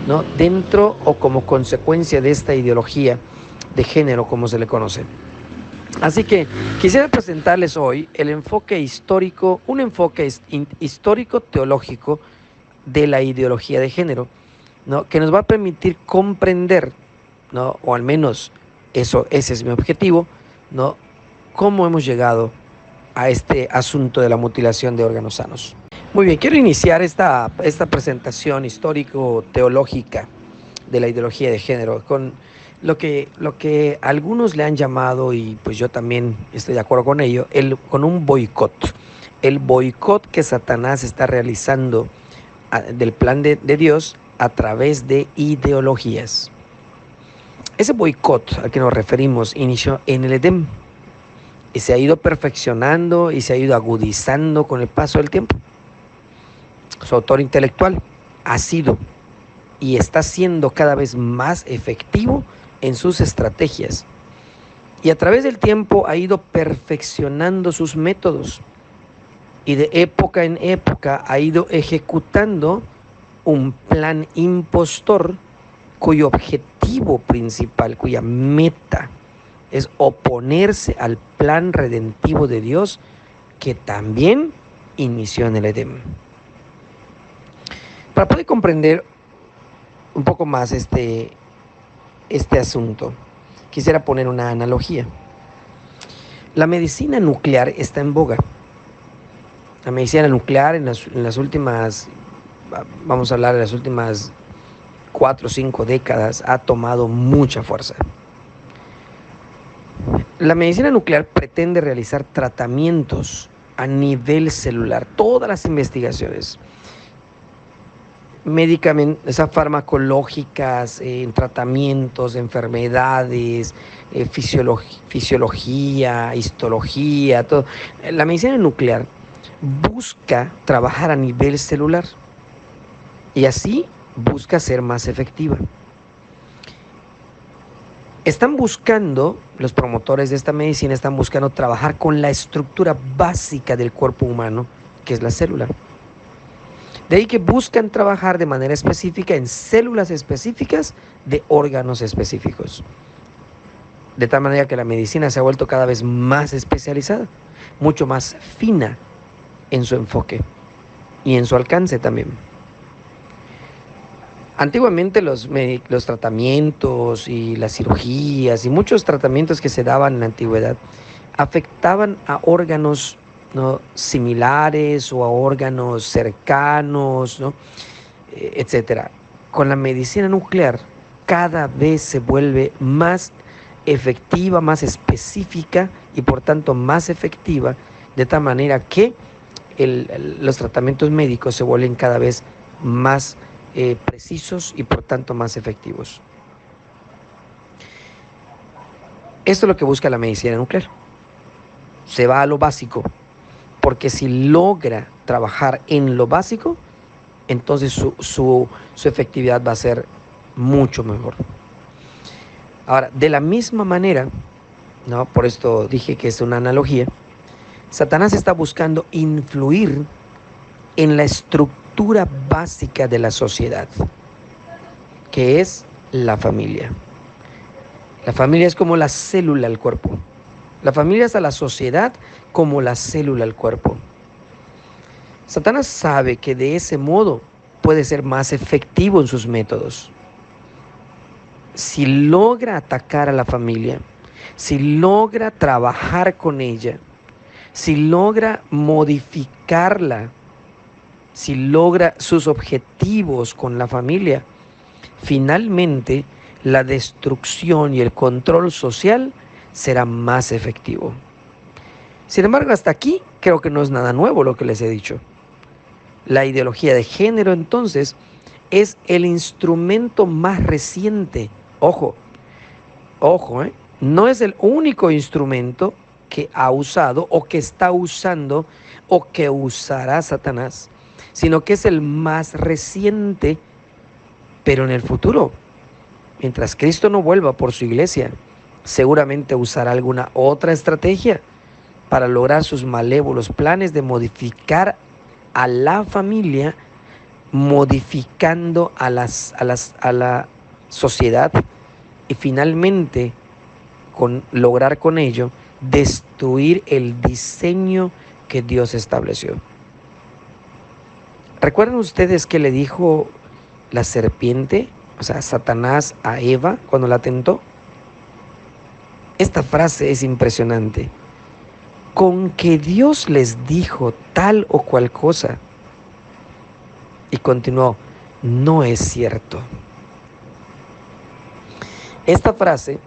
¿no? Dentro o como consecuencia de esta ideología de género, como se le conoce. Así que quisiera presentarles hoy el enfoque histórico, un enfoque histórico-teológico de la ideología de género, ¿no? Que nos va a permitir comprender, ¿no? O al menos ese es mi objetivo, ¿no? Cómo hemos llegado a este asunto de la mutilación de órganos sanos. Muy bien, quiero iniciar esta presentación histórico-teológica de la ideología de género con lo que algunos le han llamado, y pues yo también estoy de acuerdo con ello, con un boicot. El boicot que Satanás está realizando del plan de Dios a través de ideologías. Ese boicot al que nos referimos inició en el Edén y se ha ido perfeccionando y se ha ido agudizando con el paso del tiempo. Su autor intelectual ha sido y está siendo cada vez más efectivo en sus estrategias. Y a través del tiempo ha ido perfeccionando sus métodos. Y de época en época ha ido ejecutando un plan impostor cuyo objetivo principal, cuya meta es oponerse al plan redentivo de Dios que también inició en el Edén. Para poder comprender un poco más este asunto, quisiera poner una analogía. La medicina nuclear está en boga. La medicina nuclear en las últimas, vamos a hablar de las últimas 4 o 5 décadas, ha tomado mucha fuerza. La medicina nuclear pretende realizar tratamientos a nivel celular, todas las investigaciones farmacológicas, en tratamientos, enfermedades, fisiología, histología, todo. La medicina nuclear busca trabajar a nivel celular y así busca ser más efectiva. Los promotores de esta medicina están buscando trabajar con la estructura básica del cuerpo humano, que es la célula. De ahí que buscan trabajar de manera específica en células específicas de órganos específicos. De tal manera que la medicina se ha vuelto cada vez más especializada, mucho más fina en su enfoque y en su alcance también. Antiguamente los tratamientos y las cirugías y muchos tratamientos que se daban en la antigüedad afectaban a órganos, ¿no?, similares o a órganos cercanos, ¿no?, etcétera. Con la medicina nuclear cada vez se vuelve más efectiva, más específica y por tanto más efectiva, de tal manera que los tratamientos médicos se vuelven cada vez más precisos y por tanto más efectivos. Esto es lo que busca la medicina nuclear. Se va a lo básico, porque si logra trabajar en lo básico, entonces su efectividad va a ser mucho mejor. Ahora, de la misma manera, ¿no? Por esto dije que es una analogía, Satanás está buscando influir en la estructura básica de la sociedad, que es la familia. La familia es como la célula del cuerpo. La familia es a la sociedad como la célula del cuerpo. Satanás sabe que de ese modo puede ser más efectivo en sus métodos. Si logra atacar a la familia, si logra trabajar con ella, si logra modificarla, si logra sus objetivos con la familia, finalmente la destrucción y el control social será más efectivo. Sin embargo, hasta aquí creo que no es nada nuevo lo que les he dicho. La ideología de género, entonces, es el instrumento más reciente. Ojo, no es el único instrumento que ha usado o que está usando o que usará Satanás, sino que es el más reciente, pero en el futuro, mientras Cristo no vuelva por su iglesia, seguramente usará alguna otra estrategia para lograr sus malévolos planes de modificar a la familia, modificando a la sociedad y finalmente lograr con ello destruir el diseño que Dios estableció. ¿Recuerdan ustedes que le dijo la serpiente, o sea, Satanás a Eva cuando la tentó? Esta frase es impresionante. Con que Dios les dijo tal o cual cosa. Y continuó, no es cierto. Esta frase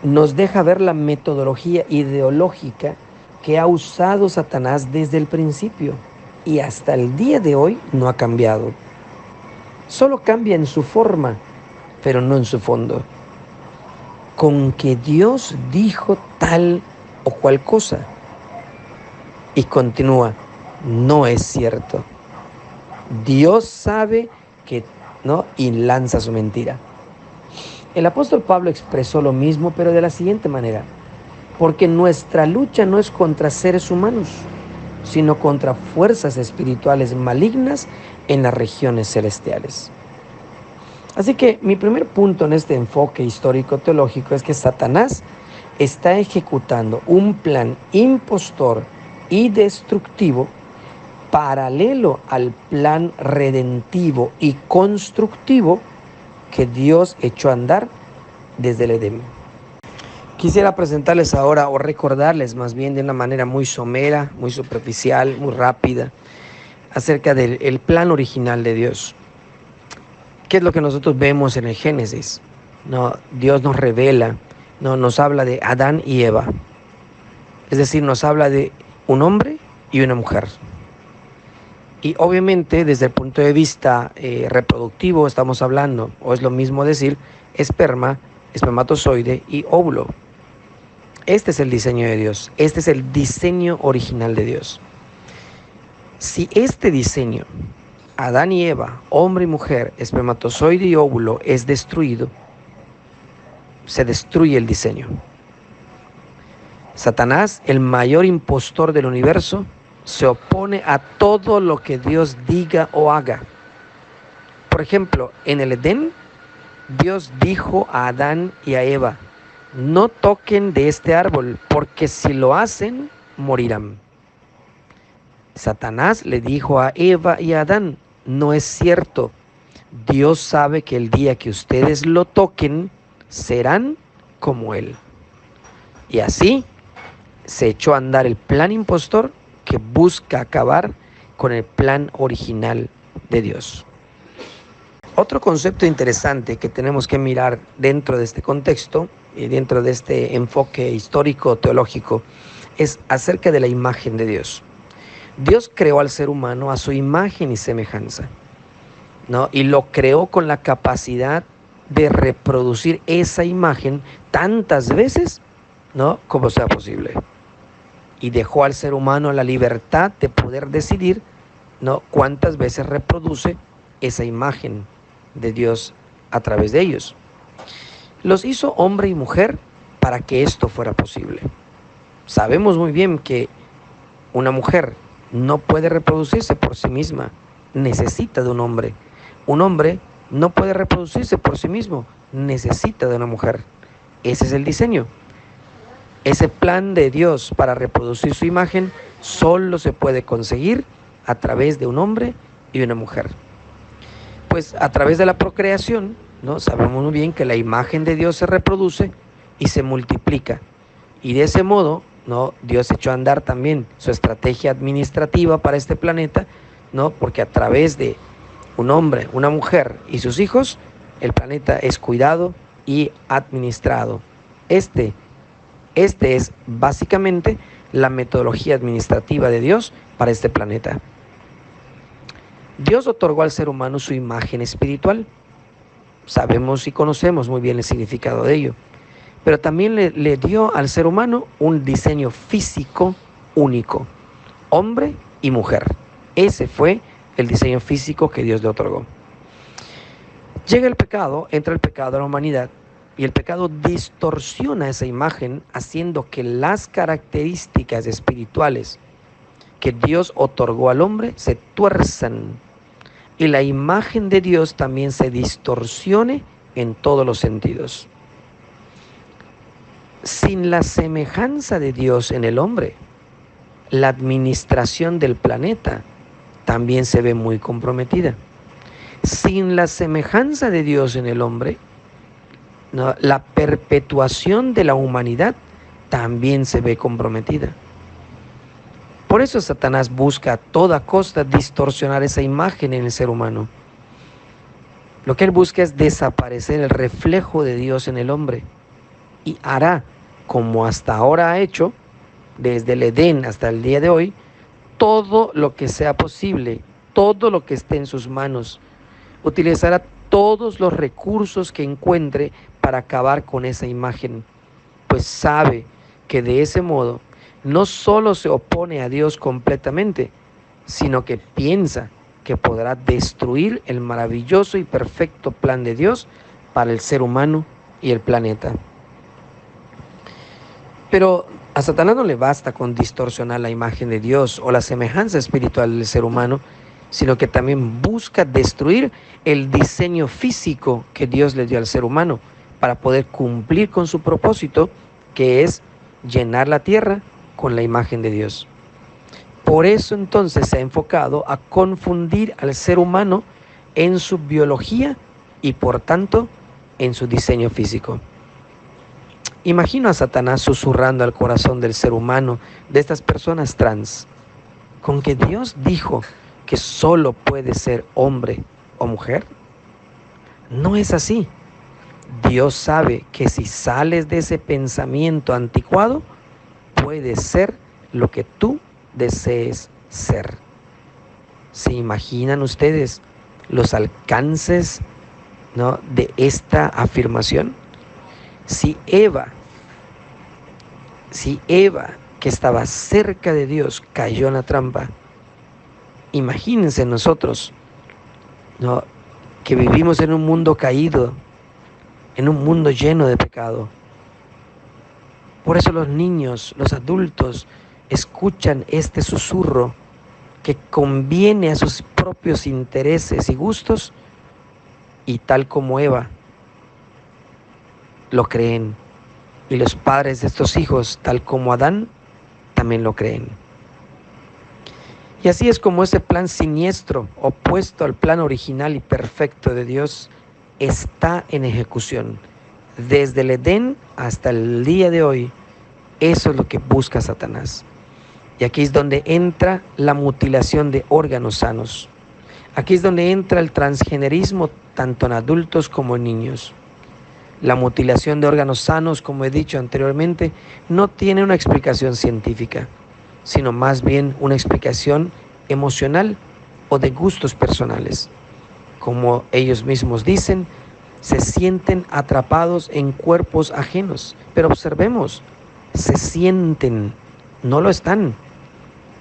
nos deja ver la metodología ideológica que ha usado Satanás desde el principio y hasta el día de hoy no ha cambiado. Solo cambia en su forma, pero no en su fondo. Con que Dios dijo tal o cual cosa. Y continúa, no es cierto. Dios sabe que no y lanza su mentira. El apóstol Pablo expresó lo mismo, pero de la siguiente manera: porque nuestra lucha no es contra seres humanos, sino contra fuerzas espirituales malignas en las regiones celestiales. Así que mi primer punto en este enfoque histórico-teológico es que Satanás está ejecutando un plan impostor y destructivo paralelo al plan redentivo y constructivo que Dios echó a andar desde el Edén. Quisiera presentarles ahora, o recordarles más bien de una manera muy somera, muy superficial, muy rápida, acerca del plan original de Dios. ¿Qué es lo que nosotros vemos en el Génesis? No, Dios nos revela, nos habla de Adán y Eva. Es decir, nos habla de un hombre y una mujer. Y obviamente desde el punto de vista reproductivo estamos hablando, o es lo mismo decir, esperma, espermatozoide y óvulo. Este es el diseño de Dios, este es el diseño original de Dios. Si este diseño, Adán y Eva, hombre y mujer, espermatozoide y óvulo, es destruido, se destruye el diseño. Satanás, el mayor impostor del universo, se opone a todo lo que Dios diga o haga. Por ejemplo, en el Edén, Dios dijo a Adán y a Eva: no toquen de este árbol, porque si lo hacen, morirán. Satanás le dijo a Eva y a Adán: no es cierto. Dios sabe que el día que ustedes lo toquen, serán como Él. Y así se echó a andar el plan impostor que busca acabar con el plan original de Dios. Otro concepto interesante que tenemos que mirar dentro de este contexto y dentro de este enfoque histórico-teológico es acerca de la imagen de Dios. Dios creó al ser humano a su imagen y semejanza, ¿no? Y lo creó con la capacidad de reproducir esa imagen tantas veces, ¿no?, como sea posible. Y dejó al ser humano la libertad de poder decidir, ¿no?, cuántas veces reproduce esa imagen de Dios a través de ellos. Los hizo hombre y mujer para que esto fuera posible. Sabemos muy bien que una mujer no puede reproducirse por sí misma, necesita de un hombre. Un hombre no puede reproducirse por sí mismo, necesita de una mujer. Ese es el diseño. Ese plan de Dios para reproducir su imagen solo se puede conseguir a través de un hombre y una mujer. Pues a través de la procreación, ¿no?, sabemos muy bien que la imagen de Dios se reproduce y se multiplica. Y de ese modo, ¿no?, Dios echó a andar también su estrategia administrativa para este planeta, ¿no?, porque a través de un hombre, una mujer y sus hijos, el planeta es cuidado y administrado. Este es básicamente la metodología administrativa de Dios para este planeta. Dios otorgó al ser humano su imagen espiritual. Sabemos y conocemos muy bien el significado de ello. Pero también le dio al ser humano un diseño físico único, hombre y mujer. Ese fue el diseño físico que Dios le otorgó. Llega el pecado, entra el pecado a la humanidad, y el pecado distorsiona esa imagen, haciendo que las características espirituales que Dios otorgó al hombre se tuerzan, y la imagen de Dios también se distorsione en todos los sentidos. Sin la semejanza de Dios en el hombre, la administración del planeta también se ve muy comprometida. Sin la semejanza de Dios en el hombre, ¿no?, la perpetuación de la humanidad también se ve comprometida. Por eso Satanás busca a toda costa distorsionar esa imagen en el ser humano. Lo que él busca es desaparecer el reflejo de Dios en el hombre, y hará, como hasta ahora ha hecho, desde el Edén hasta el día de hoy, todo lo que sea posible, todo lo que esté en sus manos. Utilizará todos los recursos que encuentre para acabar con esa imagen, pues sabe que de ese modo no solo se opone a Dios completamente, sino que piensa que podrá destruir el maravilloso y perfecto plan de Dios para el ser humano y el planeta. Pero a Satanás no le basta con distorsionar la imagen de Dios o la semejanza espiritual del ser humano, sino que también busca destruir el diseño físico que Dios le dio al ser humano para poder cumplir con su propósito, que es llenar la tierra con la imagen de Dios. Por eso entonces se ha enfocado a confundir al ser humano en su biología y por tanto en su diseño físico. Imagino a Satanás susurrando al corazón del ser humano, de estas personas trans, con que Dios dijo que solo puede ser hombre o mujer. No es así. Dios sabe que si sales de ese pensamiento anticuado, puedes ser lo que tú desees ser. ¿Se imaginan ustedes los alcances, ¿no?, de esta afirmación? Si Eva, que estaba cerca de Dios, cayó en la trampa, imagínense nosotros, ¿no?, que vivimos en un mundo caído, en un mundo lleno de pecado. Por eso los niños, los adultos, escuchan este susurro que conviene a sus propios intereses y gustos, y tal como Eva, lo creen. Y los padres de estos hijos, tal como Adán, también lo creen. Y así es como ese plan siniestro, opuesto al plan original y perfecto de Dios, está en ejecución. Desde el Edén hasta el día de hoy, eso es lo que busca Satanás. Y aquí es donde entra la mutilación de órganos sanos. Aquí es donde entra el transgenerismo, tanto en adultos como en niños. La mutilación de órganos sanos, como he dicho anteriormente, no tiene una explicación científica. sino más bien una explicación emocional o de gustos personales. Como ellos mismos dicen, se sienten atrapados en cuerpos ajenos. Pero observemos, se sienten, no lo están,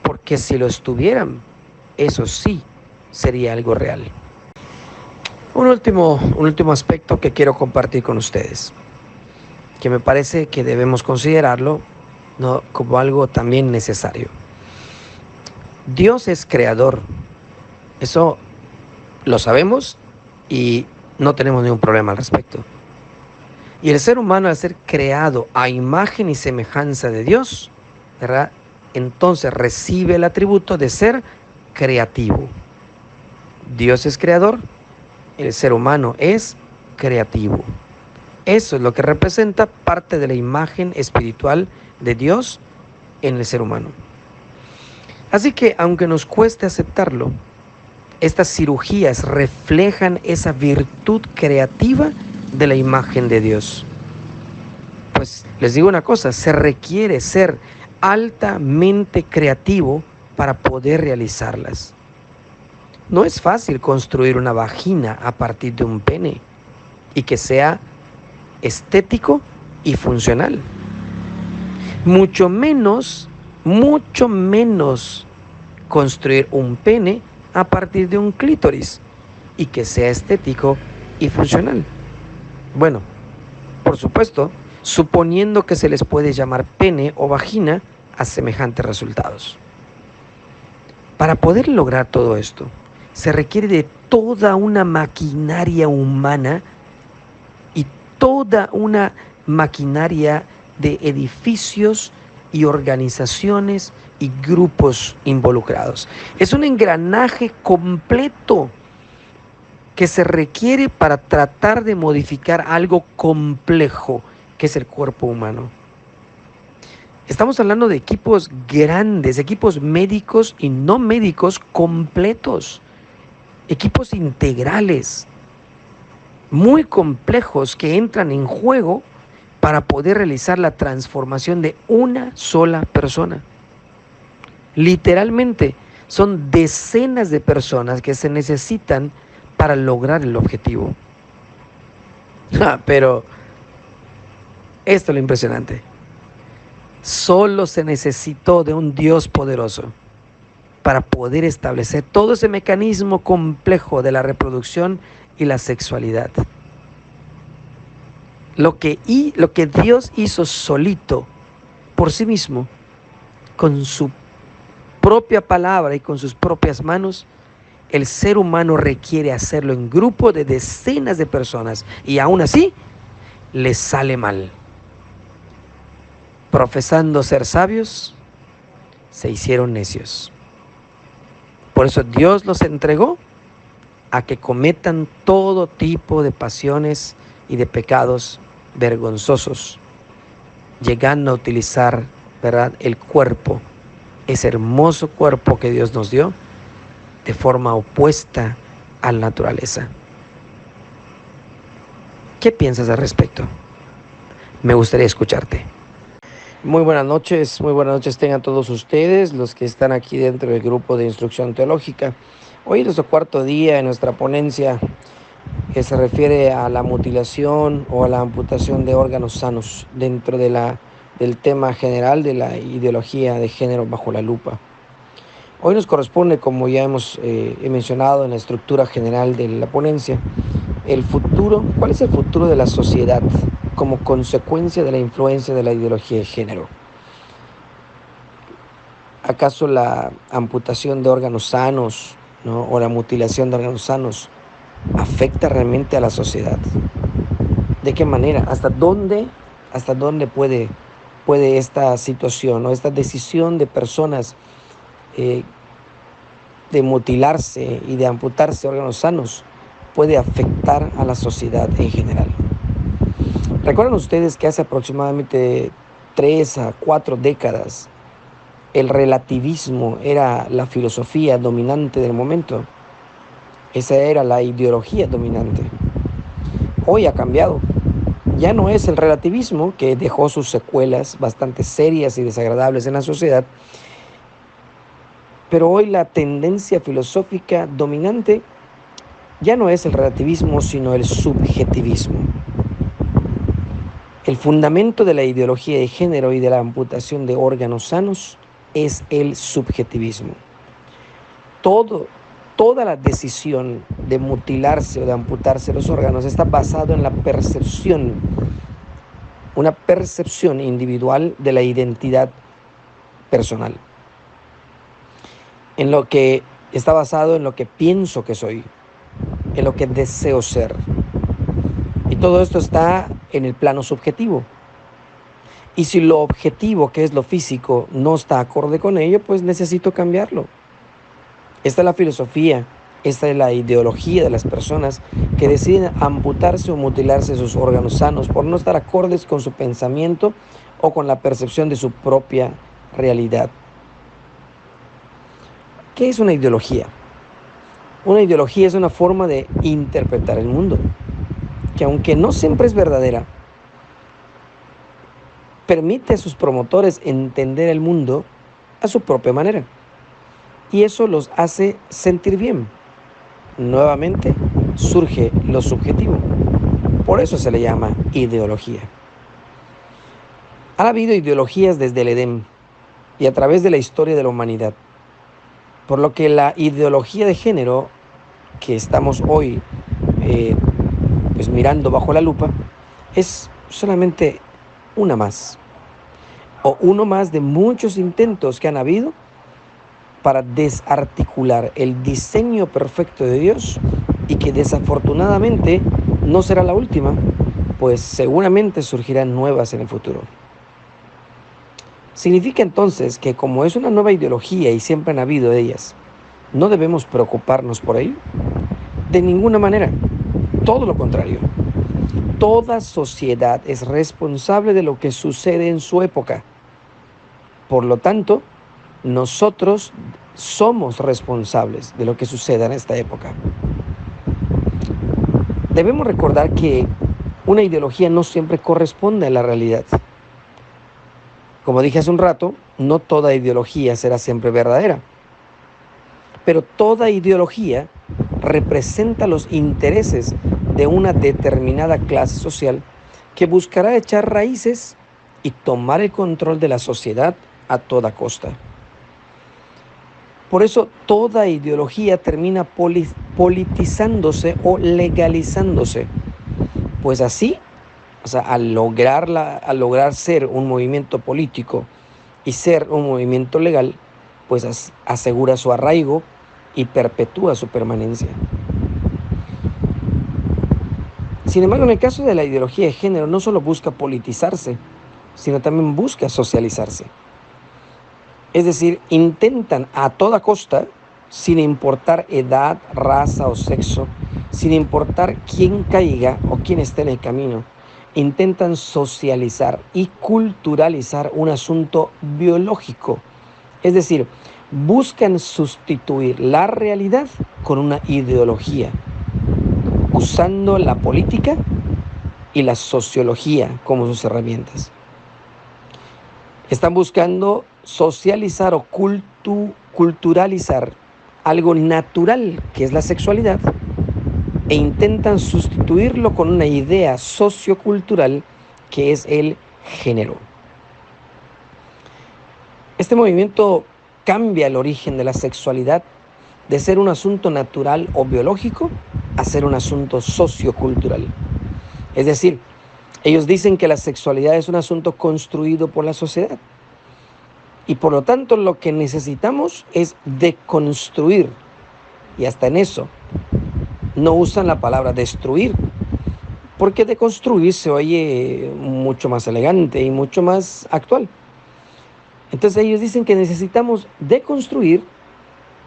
porque si lo estuvieran, eso sí sería algo real. Un último aspecto que quiero compartir con ustedes, que me parece que debemos considerarlo, ¿no?, como algo también necesario. Dios es creador, eso lo sabemos y no tenemos ningún problema al respecto. Y el ser humano, al ser creado a imagen y semejanza de Dios, ¿verdad?, entonces recibe el atributo de ser creativo. Dios es creador, el ser humano es creativo. Eso es lo que representa parte de la imagen espiritual de Dios en el ser humano. Así que, aunque nos cueste aceptarlo, estas cirugías reflejan esa virtud creativa de la imagen de Dios. Pues les digo una cosa, se requiere ser altamente creativo para poder realizarlas. No es fácil construir una vagina a partir de un pene y que sea estético y funcional. Mucho menos construir un pene a partir de un clítoris y que sea estético y funcional. Bueno, por supuesto, suponiendo que se les puede llamar pene o vagina a semejantes resultados. Para poder lograr todo esto, se requiere de toda una maquinaria humana y toda una maquinaria de edificios y organizaciones y grupos involucrados. Es un engranaje completo que se requiere para tratar de modificar algo complejo que es el cuerpo humano. Estamos hablando de equipos grandes, equipos médicos y no médicos completos, equipos integrales, muy complejos que entran en juego para poder realizar la transformación de una sola persona. Literalmente, son decenas de personas que se necesitan para lograr el objetivo. Pero esto es lo impresionante. Solo se necesitó de un Dios poderoso para poder establecer todo ese mecanismo complejo de la reproducción y la sexualidad. Lo que Dios hizo solito, por sí mismo, con su propia palabra y con sus propias manos, el ser humano requiere hacerlo en grupo de decenas de personas y aún así les sale mal. Profesando ser sabios, se hicieron necios. Por eso Dios los entregó a que cometan todo tipo de pasiones y de pecados vergonzosos, llegando a utilizar, ¿verdad?, el cuerpo, ese hermoso cuerpo que Dios nos dio, de forma opuesta a la naturaleza. ¿Qué piensas al respecto? Me gustaría escucharte. Muy buenas noches tengan todos ustedes, los que están aquí dentro del grupo de instrucción teológica. Hoy es nuestro cuarto día en nuestra ponencia que se refiere a la mutilación o a la amputación de órganos sanos dentro del tema general de la ideología de género bajo la lupa. Hoy nos corresponde, como ya he mencionado en la estructura general de la ponencia, el futuro. ¿Cuál es el futuro de la sociedad como consecuencia de la influencia de la ideología de género? ¿Acaso la amputación de órganos sanos, ¿no?, o la mutilación de órganos sanos afecta realmente a la sociedad? ¿De qué manera? ¿Hasta dónde puede esta situación o esta decisión de personas de mutilarse y de amputarse órganos sanos puede afectar a la sociedad en general? ¿Recuerdan ustedes que hace aproximadamente 3 a 4 décadas el relativismo era la filosofía dominante del momento? Esa era la ideología dominante. Hoy ha cambiado. Ya no es el relativismo, que dejó sus secuelas bastante serias y desagradables en la sociedad, Pero hoy la tendencia filosófica dominante ya no es el relativismo, sino el subjetivismo. El fundamento de la ideología de género y de la amputación de órganos sanos es el subjetivismo. Toda la decisión de mutilarse o de amputarse los órganos está basado en la percepción, una percepción individual de la identidad personal, en lo que está basado en lo que pienso que soy, en lo que deseo ser. Y todo esto está en el plano subjetivo. Y si lo objetivo, que es lo físico, no está acorde con ello, pues necesito cambiarlo. Esta es la filosofía, esta es la ideología de las personas que deciden amputarse o mutilarse sus órganos sanos por no estar acordes con su pensamiento o con la percepción de su propia realidad. ¿Qué es una ideología? Una ideología es una forma de interpretar el mundo, que aunque no siempre es verdadera, permite a sus promotores entender el mundo a su propia manera. Y eso los hace sentir bien. Nuevamente surge lo subjetivo. Por eso se le llama ideología. Ha habido ideologías desde el Edén y a través de la historia de la humanidad. Por lo que la ideología de género que estamos hoy pues mirando bajo la lupa es solamente una más, o uno más de muchos intentos que han habido para desarticular el diseño perfecto de Dios y que desafortunadamente no será la última, pues seguramente surgirán nuevas en el futuro. Significa entonces que como es una nueva ideología y siempre han habido de ellas, ¿no debemos preocuparnos por ello? De ninguna manera, todo lo contrario. Toda sociedad es responsable de lo que sucede en su época. Por lo tanto, nosotros somos responsables de lo que suceda en esta época. Debemos recordar que una ideología no siempre corresponde a la realidad. Como dije hace un rato, no toda ideología será siempre verdadera, pero toda ideología representa los intereses de una determinada clase social que buscará echar raíces y tomar el control de la sociedad a toda costa. Por eso toda ideología termina politizándose o legalizándose, pues así, al lograr ser un movimiento político y ser un movimiento legal, pues asegura su arraigo y perpetúa su permanencia. Sin embargo, en el caso de la ideología de género, no solo busca politizarse, sino también busca socializarse. Es decir, intentan a toda costa, sin importar edad, raza o sexo, sin importar quién caiga o quién esté en el camino, intentan socializar y culturalizar un asunto biológico. Es decir, buscan sustituir la realidad con una ideología, usando la política y la sociología como sus herramientas. Están buscando socializar o culturalizar algo natural, que es la sexualidad, e intentan sustituirlo con una idea sociocultural que es el género. Este movimiento cambia el origen de la sexualidad de ser un asunto natural o biológico a ser un asunto sociocultural. Es decir, ellos dicen que la sexualidad es un asunto construido por la sociedad. Y por lo tanto lo que necesitamos es deconstruir. Y hasta en eso no usan la palabra destruir, porque deconstruir se oye mucho más elegante y mucho más actual. Entonces ellos dicen que necesitamos deconstruir,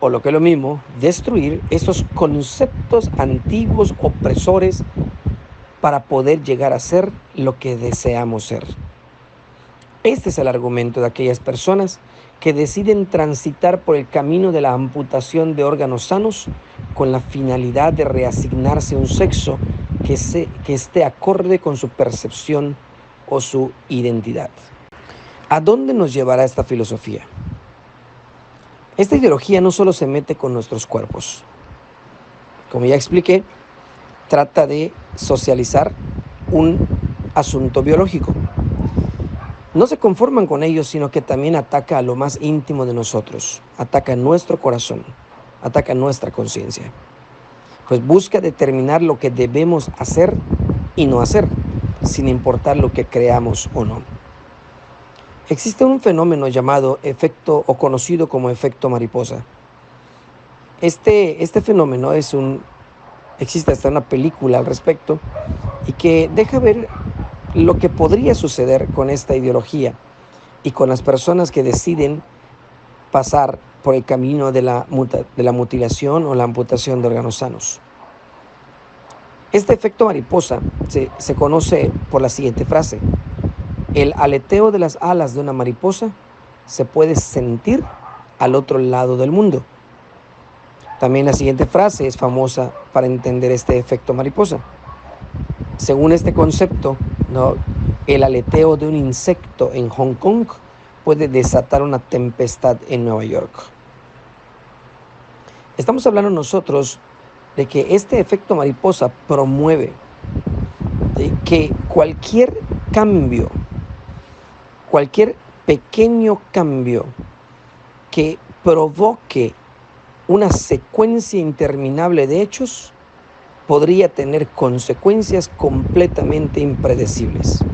o lo que es lo mismo, destruir esos conceptos antiguos, opresores, para poder llegar a ser lo que deseamos ser. Este es el argumento de aquellas personas que deciden transitar por el camino de la amputación de órganos sanos con la finalidad de reasignarse un sexo que esté acorde con su percepción o su identidad. ¿A dónde nos llevará esta filosofía? Esta ideología no solo se mete con nuestros cuerpos. Como ya expliqué, trata de socializar un asunto biológico. No se conforman con ello, sino que también ataca a lo más íntimo de nosotros, ataca nuestro corazón, ataca nuestra conciencia. Pues busca determinar lo que debemos hacer y no hacer, sin importar lo que creamos o no. Existe un fenómeno llamado efecto o conocido como efecto mariposa. Este fenómeno existe hasta una película al respecto y que deja ver lo que podría suceder con esta ideología y con las personas que deciden pasar por el camino de la mutilación o la amputación de órganos sanos. Este efecto mariposa se conoce por la siguiente frase: el aleteo de las alas de una mariposa se puede sentir al otro lado del mundo. También la siguiente frase es famosa para entender este efecto mariposa. Según este concepto, ¿no?, el aleteo de un insecto en Hong Kong puede desatar una tempestad en Nueva York. Estamos hablando nosotros de que este efecto mariposa promueve que cualquier cambio, cualquier pequeño cambio que provoque una secuencia interminable de hechos podría tener consecuencias completamente impredecibles.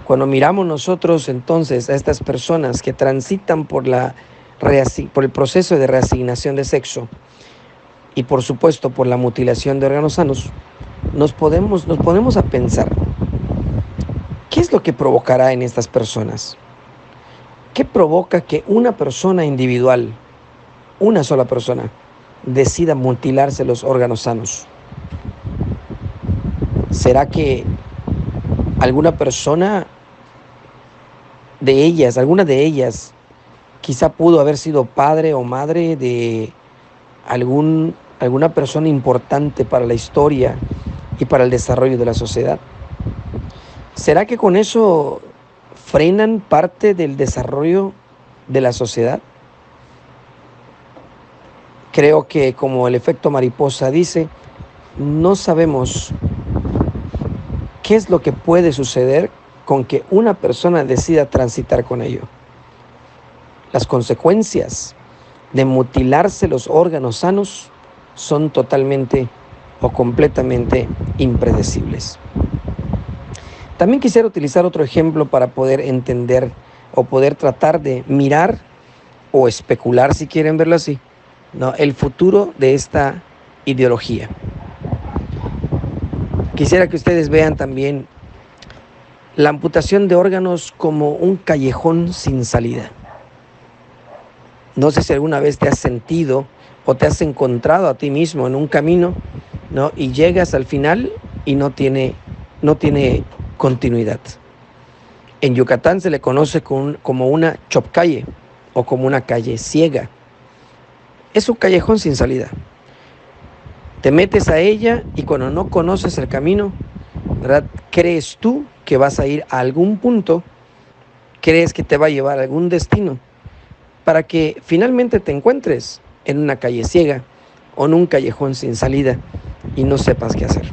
Cuando miramos nosotros entonces a estas personas que transitan por el proceso de reasignación de sexo y por supuesto por la mutilación de órganos sanos, nos ponemos a pensar, ¿qué es lo que provocará en estas personas? ¿Qué provoca que una persona individual, una sola persona, decida mutilarse los órganos sanos? ¿Será que alguna de ellas, quizá pudo haber sido padre o madre de alguna persona importante para la historia y para el desarrollo de la sociedad? ¿Será que con eso frenan parte del desarrollo de la sociedad? Creo que, como el efecto mariposa dice, no sabemos qué es lo que puede suceder con que una persona decida transitar con ello. Las consecuencias de mutilarse los órganos sanos son totalmente o completamente impredecibles. También quisiera utilizar otro ejemplo para poder entender o poder tratar de mirar o especular, si quieren verlo así, ¿no?, el futuro de esta ideología. Quisiera que ustedes vean también la amputación de órganos como un callejón sin salida. No sé si alguna vez te has sentido o te has encontrado a ti mismo en un camino, ¿no?, y llegas al final y no tiene continuidad. En Yucatán se le conoce como una chopcalle o como una calle ciega. Es un callejón sin salida. Te metes a ella y cuando no conoces el camino, ¿verdad?, crees tú que vas a ir a algún punto, crees que te va a llevar a algún destino, para que finalmente te encuentres en una calle ciega o en un callejón sin salida y no sepas qué hacer.